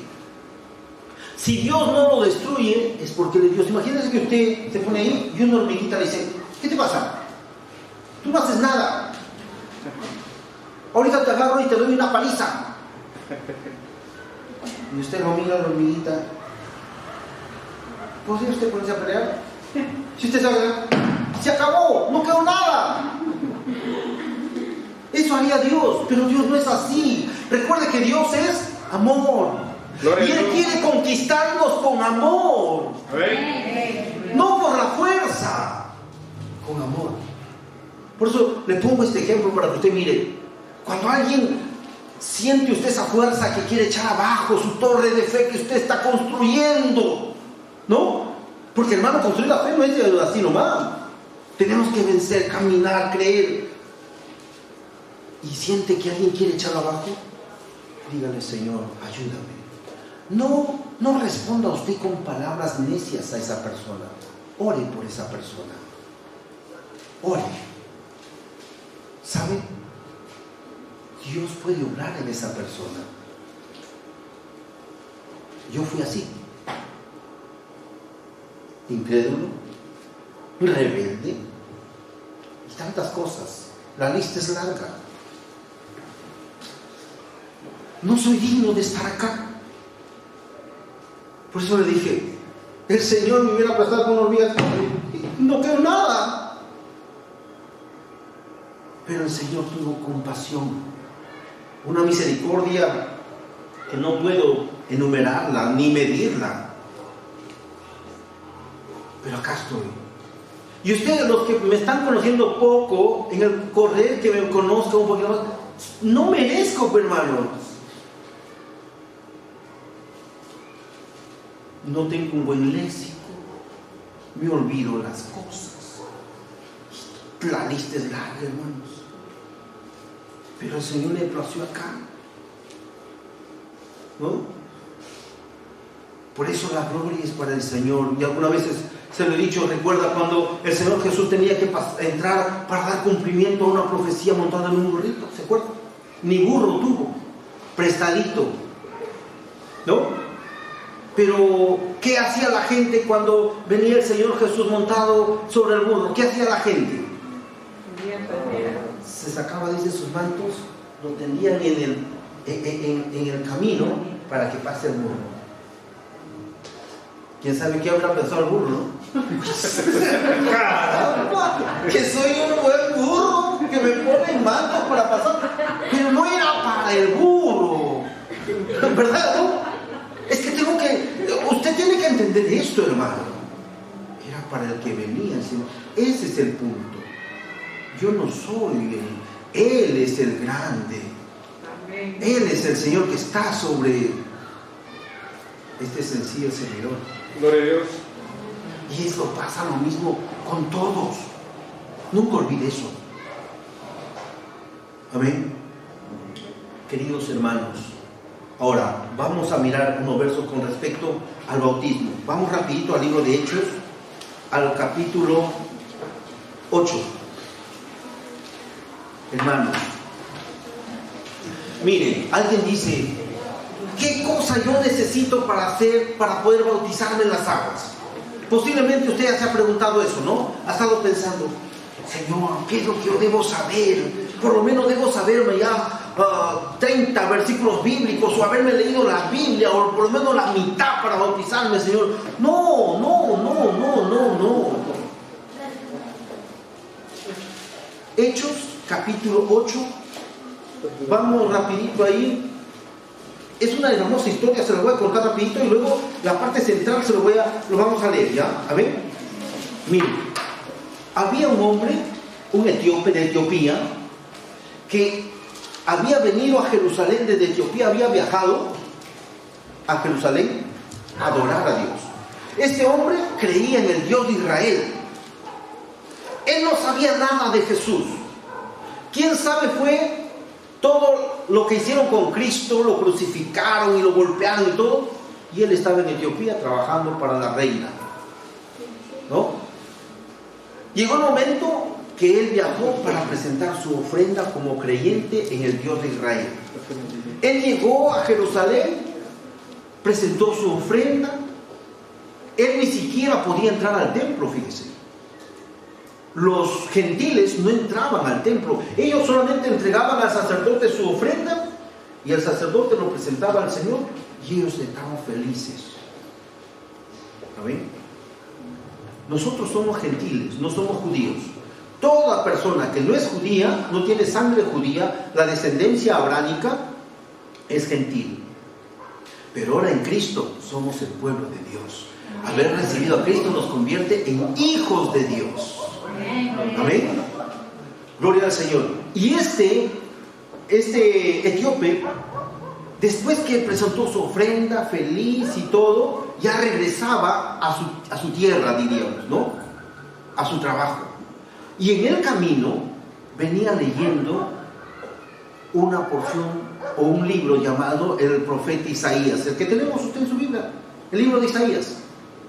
Si Dios no lo destruye, es porque de Dios. Imagínense que usted se pone ahí y una hormiguita le dice, ¿qué te pasa? Tú no haces nada. Ahorita te agarro y te doy una paliza. Y usted lo mira a la hormiguita. ¿Podría usted ponerse a pelear? Si usted sabe, se acabó, no quedó nada. Eso haría Dios, pero Dios no es así. Recuerde que Dios es amor. Y Él quiere conquistarnos con amor. No por la fuerza, con amor. Por eso le pongo este ejemplo para que usted mire. Cuando alguien siente usted esa fuerza que quiere echar abajo su torre de fe que usted está construyendo, ¿no? Porque, hermano, construir la fe no es así nomás. Tenemos que vencer, caminar, creer. Y siente que alguien quiere echarlo abajo, dígale, Señor, ayúdame. No responda usted con palabras necias a esa persona. Ore por esa persona. Ore. ¿Sabe? Dios puede obrar en esa persona. Yo fui así. Incrédulo, rebelde y tantas cosas. La lista es larga. No soy digno de estar acá. Por eso le dije, el Señor me hubiera aplastado con hormigas, no quedó nada. Pero el Señor tuvo compasión, una misericordia que no puedo enumerarla ni medirla. Pero acá estoy. Y ustedes, los que me están conociendo poco, en el correr que me conozcan un poquito más, no merezco, hermanos. No tengo un buen léxico, me olvido las cosas. La lista es larga, hermanos. Pero el Señor le plació acá, ¿no? Por eso la gloria es para el Señor. Y algunas veces se lo he dicho, recuerda cuando el Señor Jesús tenía que entrar para dar cumplimiento a una profecía montada en un burrito, ¿se acuerdan? Ni burro tuvo, prestadito, ¿no? Pero, ¿qué hacía la gente cuando venía el Señor Jesús montado sobre el burro? ¿Qué hacía la gente? Se sacaba desde sus mantos, lo tendían en el camino para que pase el burro. ¿Quién sabe qué habrá pensado el burro, no? ¡Caramba! Que soy un buen burro, que me ponen mantos para pasar. Pero no era para el burro, ¿verdad, no? Es que usted tiene que entender esto, hermano. Era para el que venía, Señor. Ese es el punto. Yo no soy Él es el grande. Él es el Señor que está sobre este sencillo servidor. Gloria a Dios. Y eso pasa lo mismo con todos. Nunca olvide eso. Amén. Queridos hermanos, ahora vamos a mirar unos versos con respecto al bautismo. Vamos rapidito al libro de Hechos, al capítulo 8. Hermanos, miren, alguien dice, ¿qué cosa yo necesito para poder bautizarme en las aguas? Posiblemente usted ya se ha preguntado eso, ¿no? Ha estado pensando, Señor, ¿qué es lo que yo debo saber? Por lo menos debo saberme ya 30 versículos bíblicos, o haberme leído la Biblia, o por lo menos la mitad para bautizarme, Señor. No. Hechos, capítulo 8. Vamos rapidito ahí. Es una hermosa historia, se lo voy a contar rapidito y luego la parte central lo vamos a leer, ¿ya? A ver. Miren, había un hombre, un etíope de Etiopía, que había venido a Jerusalén desde Etiopía, había viajado a Jerusalén a adorar a Dios. Este hombre creía en el Dios de Israel. Él no sabía nada de Jesús. ¿Quién sabe fue todo lo que hicieron con Cristo? Lo crucificaron y lo golpearon y todo. Y él estaba en Etiopía trabajando para la reina, ¿no? Llegó el momento que él viajó para presentar su ofrenda como creyente en el Dios de Israel. Él llegó a Jerusalén, presentó su ofrenda. Él ni siquiera podía entrar al templo, fíjese. Los gentiles no entraban al templo. Ellos solamente entregaban al sacerdote su ofrenda y el sacerdote lo presentaba al Señor y ellos estaban felices. ¿Amén? Nosotros somos gentiles, no somos judíos. Toda persona que no es judía, no tiene sangre judía, la descendencia abránica, es gentil. Pero ahora en Cristo somos el pueblo de Dios. Haber recibido a Cristo nos convierte en hijos de Dios. Amén. Gloria al Señor. Y este etíope, después que presentó su ofrenda feliz y todo, ya regresaba a su tierra, diríamos, ¿no? A su trabajo. Y en el camino venía leyendo una porción o un libro llamado el profeta Isaías, el que tenemos usted en su Biblia, el libro de Isaías,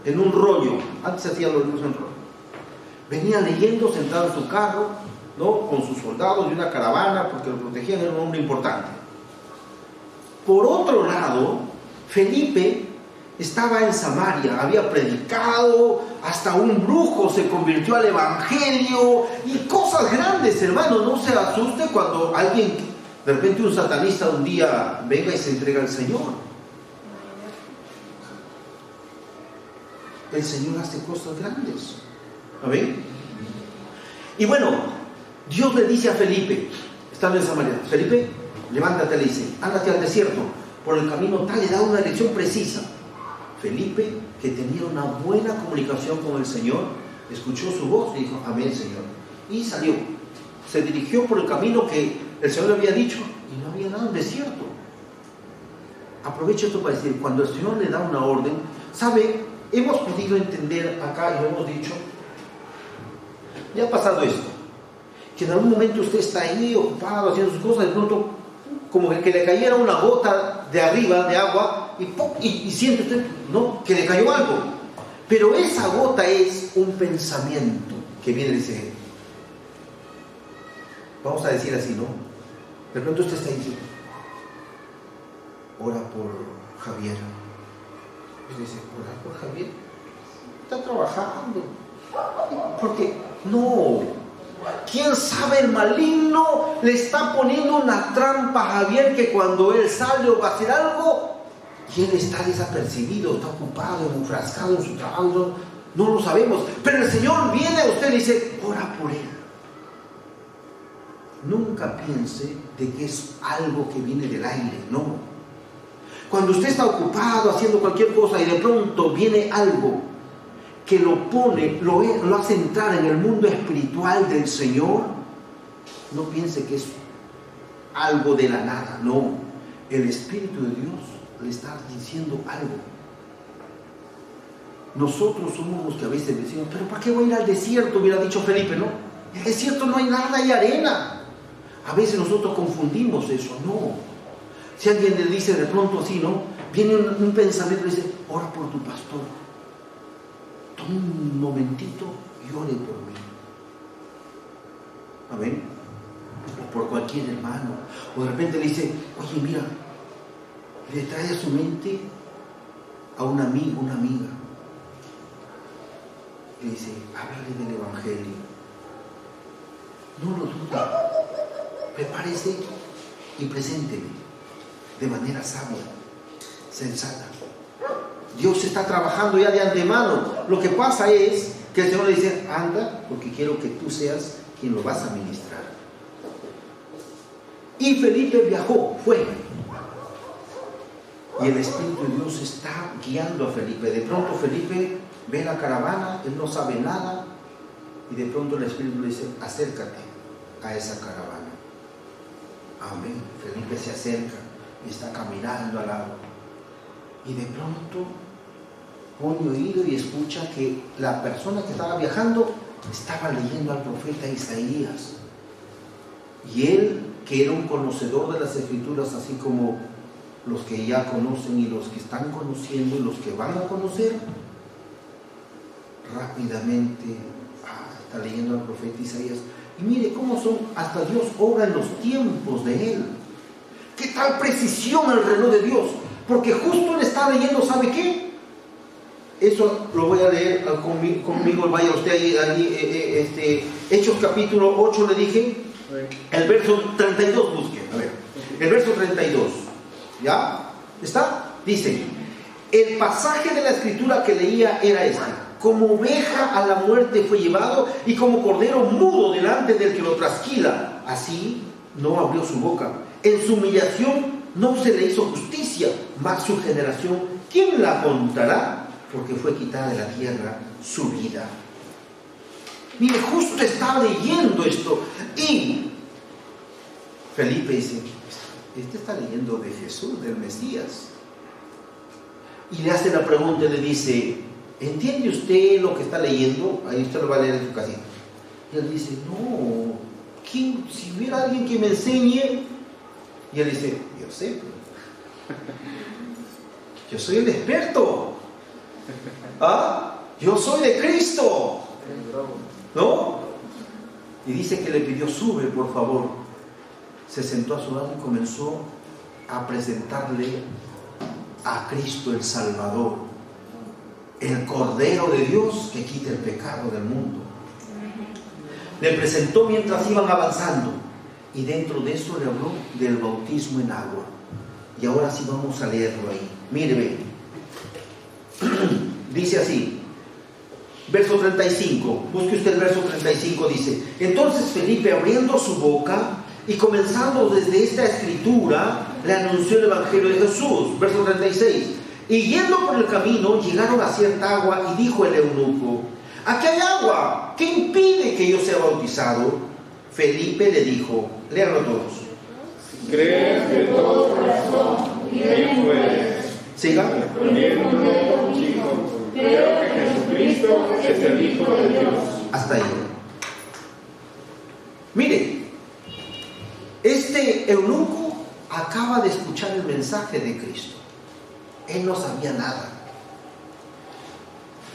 en un rollo. Antes se hacían los libros en rollo. Venía leyendo sentado en su carro, ¿no? Con sus soldados y una caravana, porque lo protegían, era un hombre importante. Por otro lado, Felipe estaba en Samaria, había predicado, hasta un brujo se convirtió al evangelio y cosas grandes, hermano. No se asuste cuando alguien, de repente un satanista un día venga y se entrega al Señor. El Señor hace cosas grandes. ¿Amén? Y bueno, Dios le dice a Felipe, estando en Samaria: Felipe, levántate, le dice, ándate al desierto, por el camino tal, le da una dirección precisa. Felipe, que tenía una buena comunicación con el Señor, escuchó su voz y dijo: amén, Señor. Y salió, se dirigió por el camino que el Señor le había dicho, y no había nada en desierto. Aprovecho esto para decir, cuando el Señor le da una orden, ¿sabe? Hemos podido entender acá y lo hemos dicho. Ya ha pasado esto, que en algún momento usted está ahí ocupado haciendo sus cosas, de pronto como que le cayera una gota de arriba de agua y siente usted, ¿no?, que le cayó algo. Pero esa gota es un pensamiento que viene, dice, vamos a decir así, ¿no? De pronto usted está ahí, ora por Javier. Y dice, ora por Javier, está trabajando. ¿Por qué? No. ¿Quién sabe? El maligno le está poniendo una trampa a Javier, que cuando él sale o va a hacer algo y él está desapercibido, está ocupado, enfrascado en su trabajo, no lo sabemos. Pero el Señor viene a usted y le dice, ora por él. Nunca piense de que es algo que viene del aire, no. Cuando usted está ocupado haciendo cualquier cosa y de pronto viene algo que lo pone, lo hace entrar en el mundo espiritual del Señor, no piense que es algo de la nada, no. El Espíritu de Dios le está diciendo algo. Nosotros somos los que a veces decimos, pero ¿para qué voy a ir al desierto? Hubiera dicho Felipe, ¿no? En el desierto no hay nada, hay arena. A veces nosotros confundimos eso, no. Si alguien le dice de pronto así, ¿no? Viene un pensamiento y dice, ora por tu pastor. Toma un momentito y ore por mí. Amén. O por cualquier hermano. O de repente le dice, oye, mira, le trae a su mente a un amigo, una amiga. Le dice, háblale del evangelio. No lo dude. Prepárese y presénteme de manera sabia, sensata. Dios está trabajando ya de antemano. Lo que pasa es que el Señor le dice, anda, porque quiero que tú seas quien lo vas a ministrar. Y Felipe viajó, fue. Y el Espíritu de Dios está guiando a Felipe. De pronto Felipe ve la caravana, él no sabe nada, y de pronto el Espíritu le dice, acércate a esa caravana. Amén. Felipe se acerca y está caminando al lado. Y de pronto pone oído y escucha que la persona que estaba viajando estaba leyendo al profeta Isaías. Y él, que era un conocedor de las Escrituras, así como los que ya conocen y los que están conociendo y los que van a conocer, rápidamente está leyendo al profeta Isaías. Y mire cómo son, hasta Dios obra en los tiempos de él. ¿Qué tal precisión el reloj de Dios? Porque justo él está leyendo, ¿sabe qué? Eso lo voy a leer conmigo, vaya usted ahí, Hechos capítulo 8 le dije, el verso 32 busque, a ver, el verso 32, ¿ya? ¿Está? Dice, el pasaje de la escritura que leía era este: como oveja a la muerte fue llevado, y como cordero mudo delante del que lo trasquila, así no abrió su boca. En su humillación no se le hizo justicia, mas su generación, ¿quién la contará? Porque fue quitada de la tierra su vida. Mire, justo estaba leyendo esto, y Felipe dice, este está leyendo de Jesús, del Mesías. Y le hace la pregunta y le dice, ¿entiende usted lo que está leyendo? Ahí usted lo va a leer en su casita. Y él dice, no, si hubiera alguien que me enseñe. Y él dice, yo sé, yo soy el experto. Yo soy de Cristo, ¿no? Y dice que le pidió, sube por favor. Se sentó a su lado y comenzó a presentarle a Cristo el Salvador, el Cordero de Dios que quita el pecado del mundo. Le presentó mientras iban avanzando, y dentro de eso le habló del bautismo en agua. Y ahora sí vamos a leerlo ahí. Mire, ve. Dice así, verso 35, busque usted el verso 35, dice, entonces Felipe, abriendo su boca y comenzando desde esta escritura, le anunció el evangelio de Jesús. Verso 36, y yendo por el camino llegaron a cierta agua, y dijo el eunuco, aquí hay agua, ¿qué impide que yo sea bautizado? Felipe le dijo, léanlo todos, crees de todo corazón y bien puedes. Siga. Creo que Jesucristo es el Hijo de Dios. Hasta ahí. Mire, este eunuco acaba de escuchar el mensaje de Cristo. Él no sabía nada.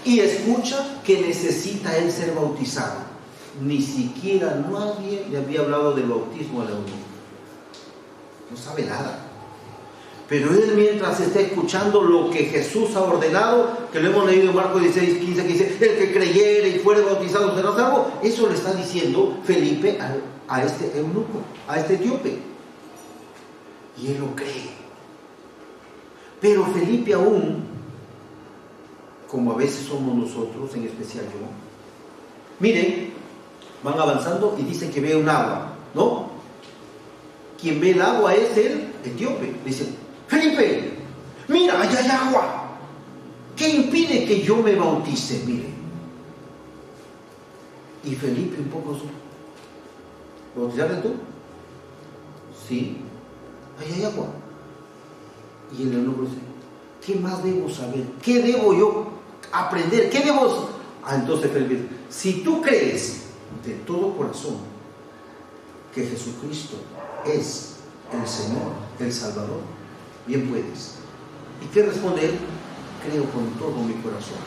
Y escucha que necesita él ser bautizado. Ni siquiera nadie le había hablado del bautismo al eunuco. No sabe nada. Pero él, mientras está escuchando lo que Jesús ha ordenado, que lo hemos leído en Marcos 16, 15, que dice, el que creyere y fuere bautizado será salvo, eso le está diciendo Felipe a este eunuco, a este etíope. Y él lo cree. Pero Felipe aún, como a veces somos nosotros, en especial yo, miren, van avanzando y dicen que ve un agua, ¿no? Quien ve el agua es el etíope. Dice, Felipe, mira, allá hay agua. ¿Qué impide que yo me bautice? Mire. Y Felipe un poco, ¿bautizarle tú? Sí, allá hay agua. Y el eunuco dice, ¿qué más debo saber? ¿Qué debo yo aprender? ¿Qué debo? Entonces Felipe dice, si tú crees de todo corazón que Jesucristo es el Señor, el Salvador, bien puedes. ¿Y qué responde él? Creo con todo mi corazón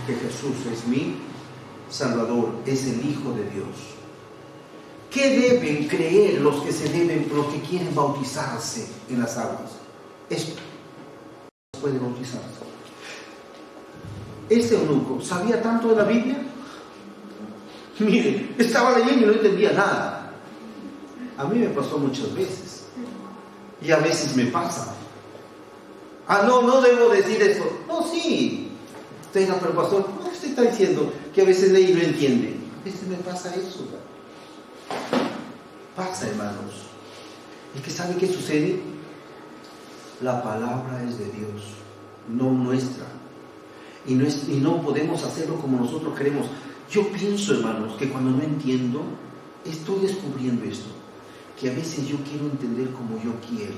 que Jesús es mi Salvador, es el Hijo de Dios. ¿Qué deben creer los que los que quieren bautizarse en las aguas? Esto puede bautizarse. Este eunuco sabía tanto de la Biblia. Mire, estaba leyendo y no entendía nada. A mí me pasó muchas veces. Y a veces me pasa. No debo decir eso. No, sí. Usted era, pero pastor, ¿cómo usted está diciendo que a veces lee y no entiende? A veces me pasa eso. Pasa, hermanos. ¿Y que sabe qué sucede? La palabra es de Dios, no nuestra. Y no podemos hacerlo como nosotros queremos. Yo pienso, hermanos, que cuando no entiendo, estoy descubriendo esto, que a veces yo quiero entender como yo quiero.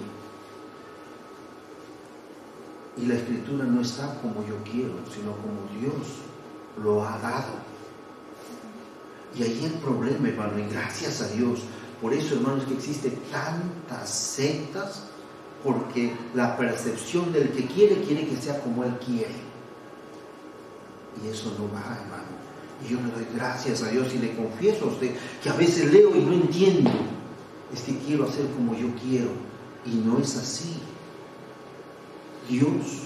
Y la escritura no está como yo quiero, sino como Dios lo ha dado. Y ahí el problema, hermano, y gracias a Dios. Por eso, hermanos, que existen tantas sectas, porque la percepción del que quiere que sea como él quiere. Y eso no va, hermano. Y yo le doy gracias a Dios y le confieso a usted que a veces leo y no entiendo. Es que quiero hacer como yo quiero. Y no es así. Dios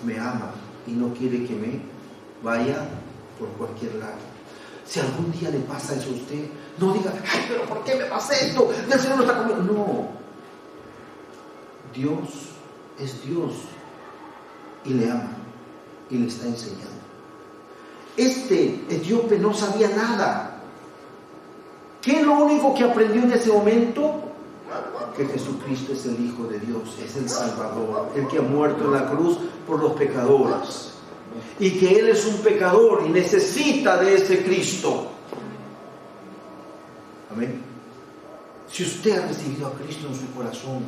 me ama y no quiere que me vaya por cualquier lado. Si algún día le pasa eso a usted, no diga, ay, pero ¿por qué me pasa esto? El Señor no está conmigo. No. Dios es Dios y le ama y le está enseñando. Este etíope no sabía nada. ¿Qué es lo único que aprendió en ese momento? Que Jesucristo es el Hijo de Dios, es el Salvador, el que ha muerto en la cruz por los pecadores, y que Él es un pecador y necesita de ese Cristo. Amén. Si usted ha recibido a Cristo en su corazón,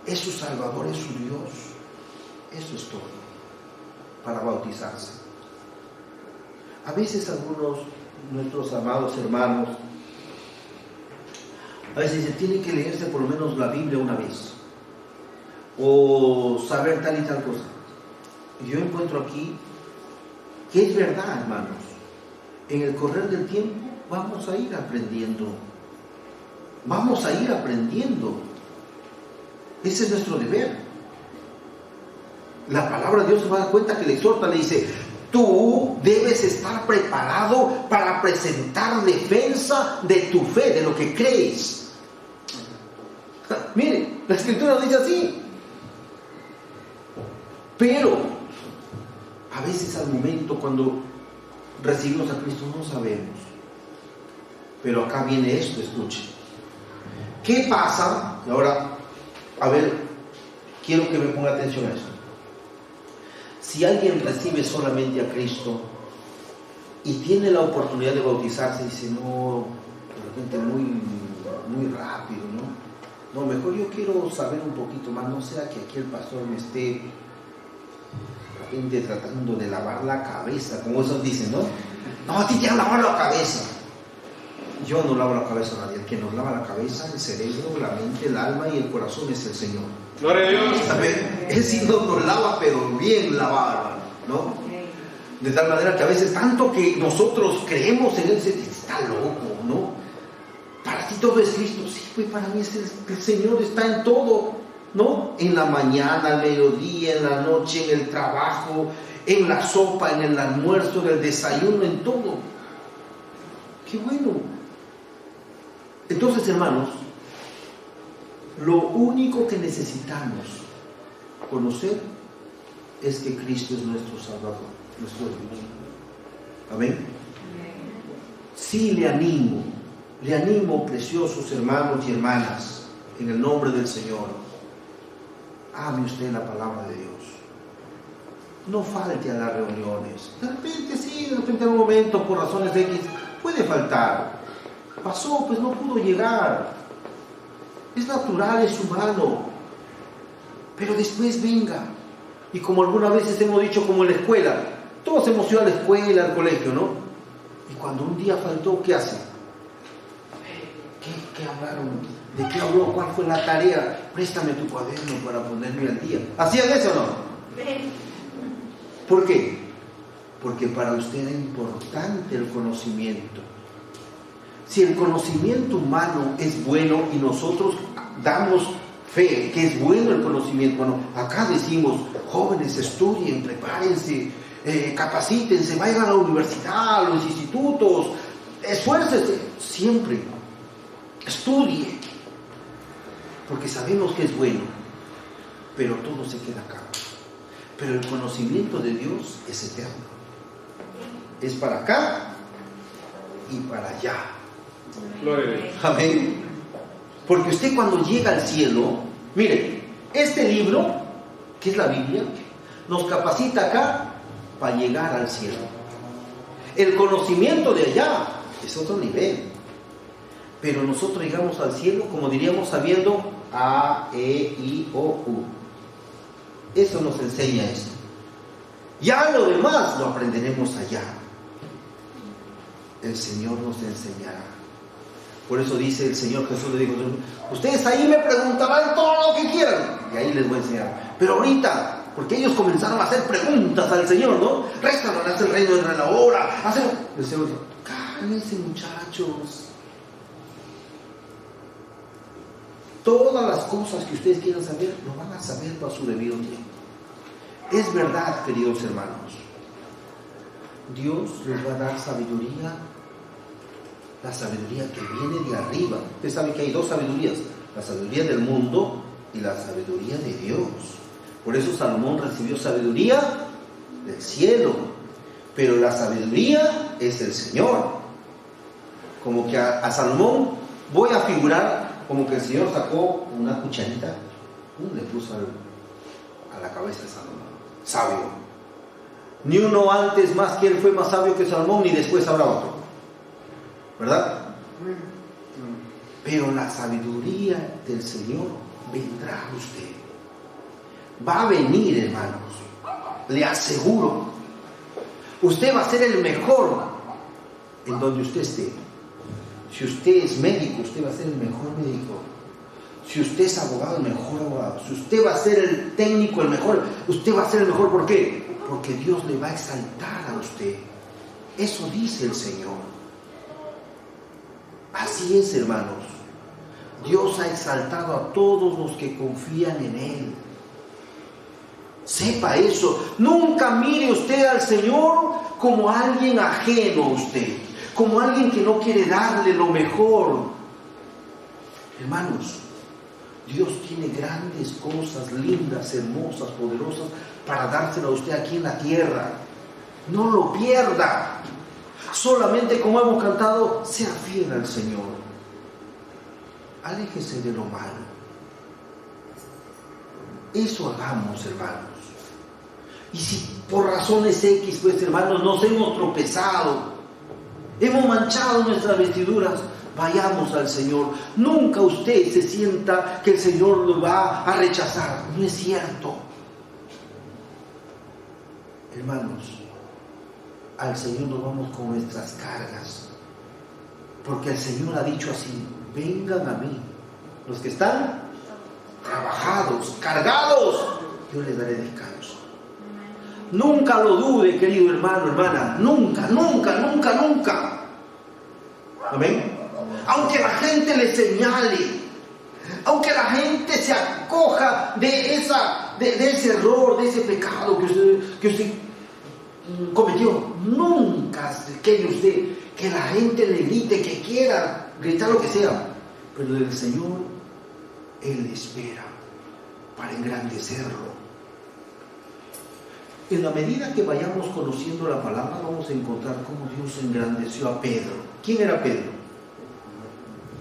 es su Salvador, es su Dios. Eso es todo para bautizarse. A veces algunos, nuestros amados hermanos, a veces dicen, tienen que leerse por lo menos la Biblia una vez, o saber tal y tal cosa. Y yo encuentro aquí que es verdad, hermanos. En el correr del tiempo vamos a ir aprendiendo. Vamos a ir aprendiendo. Ese es nuestro deber. La palabra de Dios se va a dar cuenta que le exhorta, le dice, tú debes estar preparado para presentar defensa de tu fe, de lo que crees. Mire, la escritura dice así. Pero a veces al momento cuando recibimos a Cristo no sabemos. Pero acá viene esto, escuche. ¿Qué pasa? Ahora, a ver, quiero que me ponga atención a esto. Si alguien recibe solamente a Cristo y tiene la oportunidad de bautizarse, dice, no, de repente muy rápido, ¿no? No, mejor yo quiero saber un poquito más, no sea que aquí el pastor me esté de repente tratando de lavar la cabeza, como esos dicen, ¿no? No, a ti te han lavado la cabeza. Yo no lavo la cabeza a nadie, el que nos lava la cabeza, el cerebro, la mente, el alma y el corazón es el Señor. Gloria a Dios. Él sí nos lava, pero bien lavado, ¿no? De tal manera que a veces tanto que nosotros creemos en Él, está loco, ¿no? Para ti todo es Cristo. Sí, pues para mí es el Señor está en todo, ¿no? En la mañana, al mediodía, en la noche, en el trabajo, en la sopa, en el almuerzo, en el desayuno, en todo. ¡Qué bueno! Entonces, hermanos, lo único que necesitamos conocer es que Cristo es nuestro Salvador, nuestro Dios. Amén. Sí, le animo, preciosos hermanos y hermanas, en el nombre del Señor. Ame usted la palabra de Dios. No falte a las reuniones. De repente sí, de repente en un momento, por razones X, puede faltar. Pasó, pues no pudo llegar. Es natural, es humano. Pero después venga. Y como algunas veces hemos dicho, como en la escuela, todos hemos ido a la escuela, al colegio, ¿no? Y cuando un día faltó, ¿qué hace? ¿Qué hablaron? ¿De qué habló? ¿Cuál fue la tarea? Préstame tu cuaderno para ponerme al día. ¿Hacían eso o no? ¿Por qué? Porque para usted era importante el conocimiento. Si el conocimiento humano es bueno y nosotros damos fe que es bueno el conocimiento, bueno, acá decimos, jóvenes, estudien, prepárense, capacítense, vayan a la universidad, a los institutos, esfuércense, siempre, estudie, porque sabemos que es bueno, pero todo se queda acá. Pero el conocimiento de Dios es eterno, es para acá y para allá. Gloria a Dios. Amén. Porque usted cuando llega al cielo, mire, este libro, que es la Biblia, nos capacita acá para llegar al cielo. El conocimiento de allá es otro nivel. Pero nosotros llegamos al cielo, como diríamos, sabiendo A, E, I, O, U. Eso nos enseña esto. Ya lo demás lo aprenderemos allá. El Señor nos enseñará. Por eso dice el Señor Jesús, le dijo: ustedes ahí me preguntarán todo lo que quieran, y ahí les voy a enseñar. Pero ahorita, porque ellos comenzaron a hacer preguntas al Señor, ¿no? Restaurarás el reino de la hora. El Señor dijo: cálmense, muchachos. Todas las cosas que ustedes quieran saber, lo van a saber para su debido tiempo. Es verdad, queridos hermanos. Dios les va a dar sabiduría, la sabiduría que viene de arriba. Usted sabe que hay dos sabidurías: la sabiduría del mundo y la sabiduría de Dios. Por eso Salomón recibió sabiduría del cielo, pero la sabiduría es el Señor. Como que a Salomón voy a figurar como que el Señor sacó una cucharita, le puso a la cabeza de Salomón. Sabio. Ni uno antes más que él fue más sabio que Salomón, ni después habrá otro. ¿Verdad? Pero la sabiduría del Señor vendrá a usted. Va a venir, hermanos. Le aseguro. Usted va a ser el mejor en donde usted esté. Si usted es médico, usted va a ser el mejor médico. Si usted es abogado, el mejor abogado. Si usted va a ser el técnico, el mejor, usted va a ser el mejor. ¿Por qué? Porque Dios le va a exaltar a usted. Eso dice el Señor. Así es, hermanos. Dios ha exaltado a todos los que confían en Él. Sepa eso. Nunca mire usted al Señor como alguien ajeno a usted, como alguien que no quiere darle lo mejor. Hermanos, Dios tiene grandes cosas, lindas, hermosas, poderosas, para dárselo a usted aquí en la tierra. No lo pierda. Solamente, como hemos cantado, sea fiel al Señor. Aléjese de lo malo. Eso hagamos, hermanos. Y si por razones X, pues, hermanos, nos hemos tropezado, hemos manchado nuestras vestiduras, vayamos al Señor. Nunca usted se sienta que el Señor lo va a rechazar. No es cierto. Hermanos, al Señor nos vamos con nuestras cargas, porque el Señor ha dicho así: vengan a mí los que están trabajados, cargados, yo les daré descanso. Nunca lo dude, querido hermano, hermana. Nunca, nunca, nunca, nunca. Amén. Aunque la gente le señale, aunque la gente se acoja de ese error, de ese pecado que usted cometió, nunca quede usted que la gente le grite, que quiera gritar lo que sea. Pero del Señor, Él espera para engrandecerlo. En la medida que vayamos conociendo la palabra, vamos a encontrar cómo Dios engrandeció a Pedro. ¿Quién era Pedro?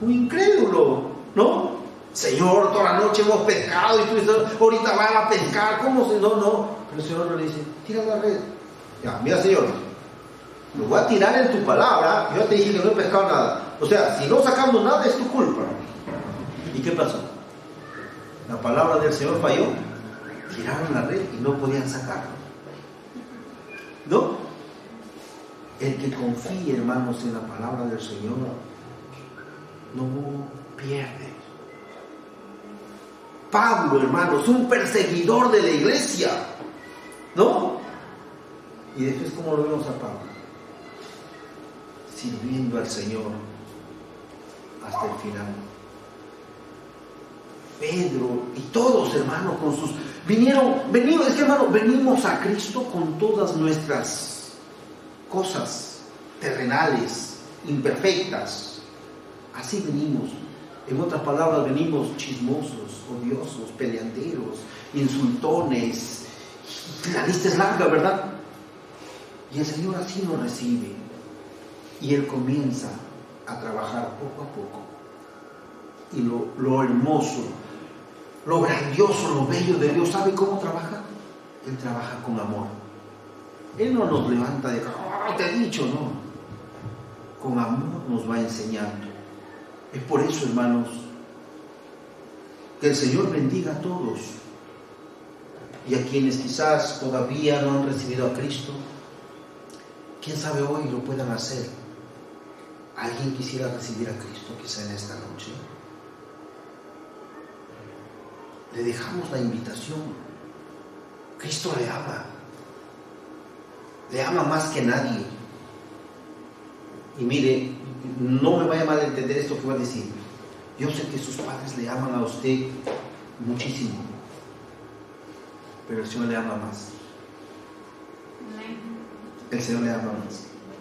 Un incrédulo, ¿no? Señor, toda la noche hemos pescado y tú dices, ahorita van a pescar. ¿Cómo se? No. Pero el Señor le dice: tira la red. Ya, mira, Señor, lo voy a tirar en tu palabra. Yo te dije que no he pescado nada. O sea, si no sacamos nada es tu culpa. ¿Y qué pasó? La palabra del Señor falló. Tiraron la red y no podían sacarlo. ¿No? El que confíe, hermanos, en la palabra del Señor no pierde. Pablo, hermanos, un perseguidor de la iglesia, ¿no? Y después, ¿cómo lo vemos a Pablo? Sirviendo al Señor hasta el final. Pedro y todos, hermanos, con sus... venimos, es que, hermano, venimos a Cristo con todas nuestras cosas terrenales, imperfectas. Así venimos. En otras palabras, venimos chismosos, odiosos, peleanderos, insultones. La lista es larga, ¿verdad? Y el Señor así nos recibe. Y Él comienza a trabajar poco a poco. Y lo hermoso, lo grandioso, lo bello de Dios, ¿sabe cómo trabaja? Él trabaja con amor. Él no nos levanta de te he dicho, no. Con amor nos va enseñando. Es por eso, hermanos, que el Señor bendiga a todos. y a quienes quizás todavía no han recibido a Cristo, quién sabe hoy lo puedan hacer. ¿Alguien quisiera recibir a Cristo quizá en esta noche? Le dejamos la invitación. Cristo le ama más que nadie. Y mire, no me vaya a malentender esto que va a decir. Yo sé que sus padres le aman a usted muchísimo, pero el Señor le ama más. El Señor le ama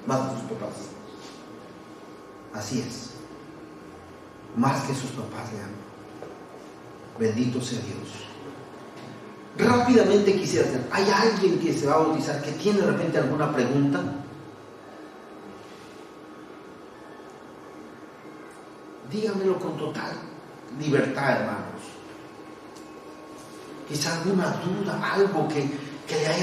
más que sus papás. Así es, más que sus papás le aman. Bendito sea Dios. Rápidamente quisiera hacer, ¿hay alguien que se va a bautizar que tiene de repente alguna pregunta? Dígamelo con total libertad, hermanos. Quizá alguna duda, algo que le hayan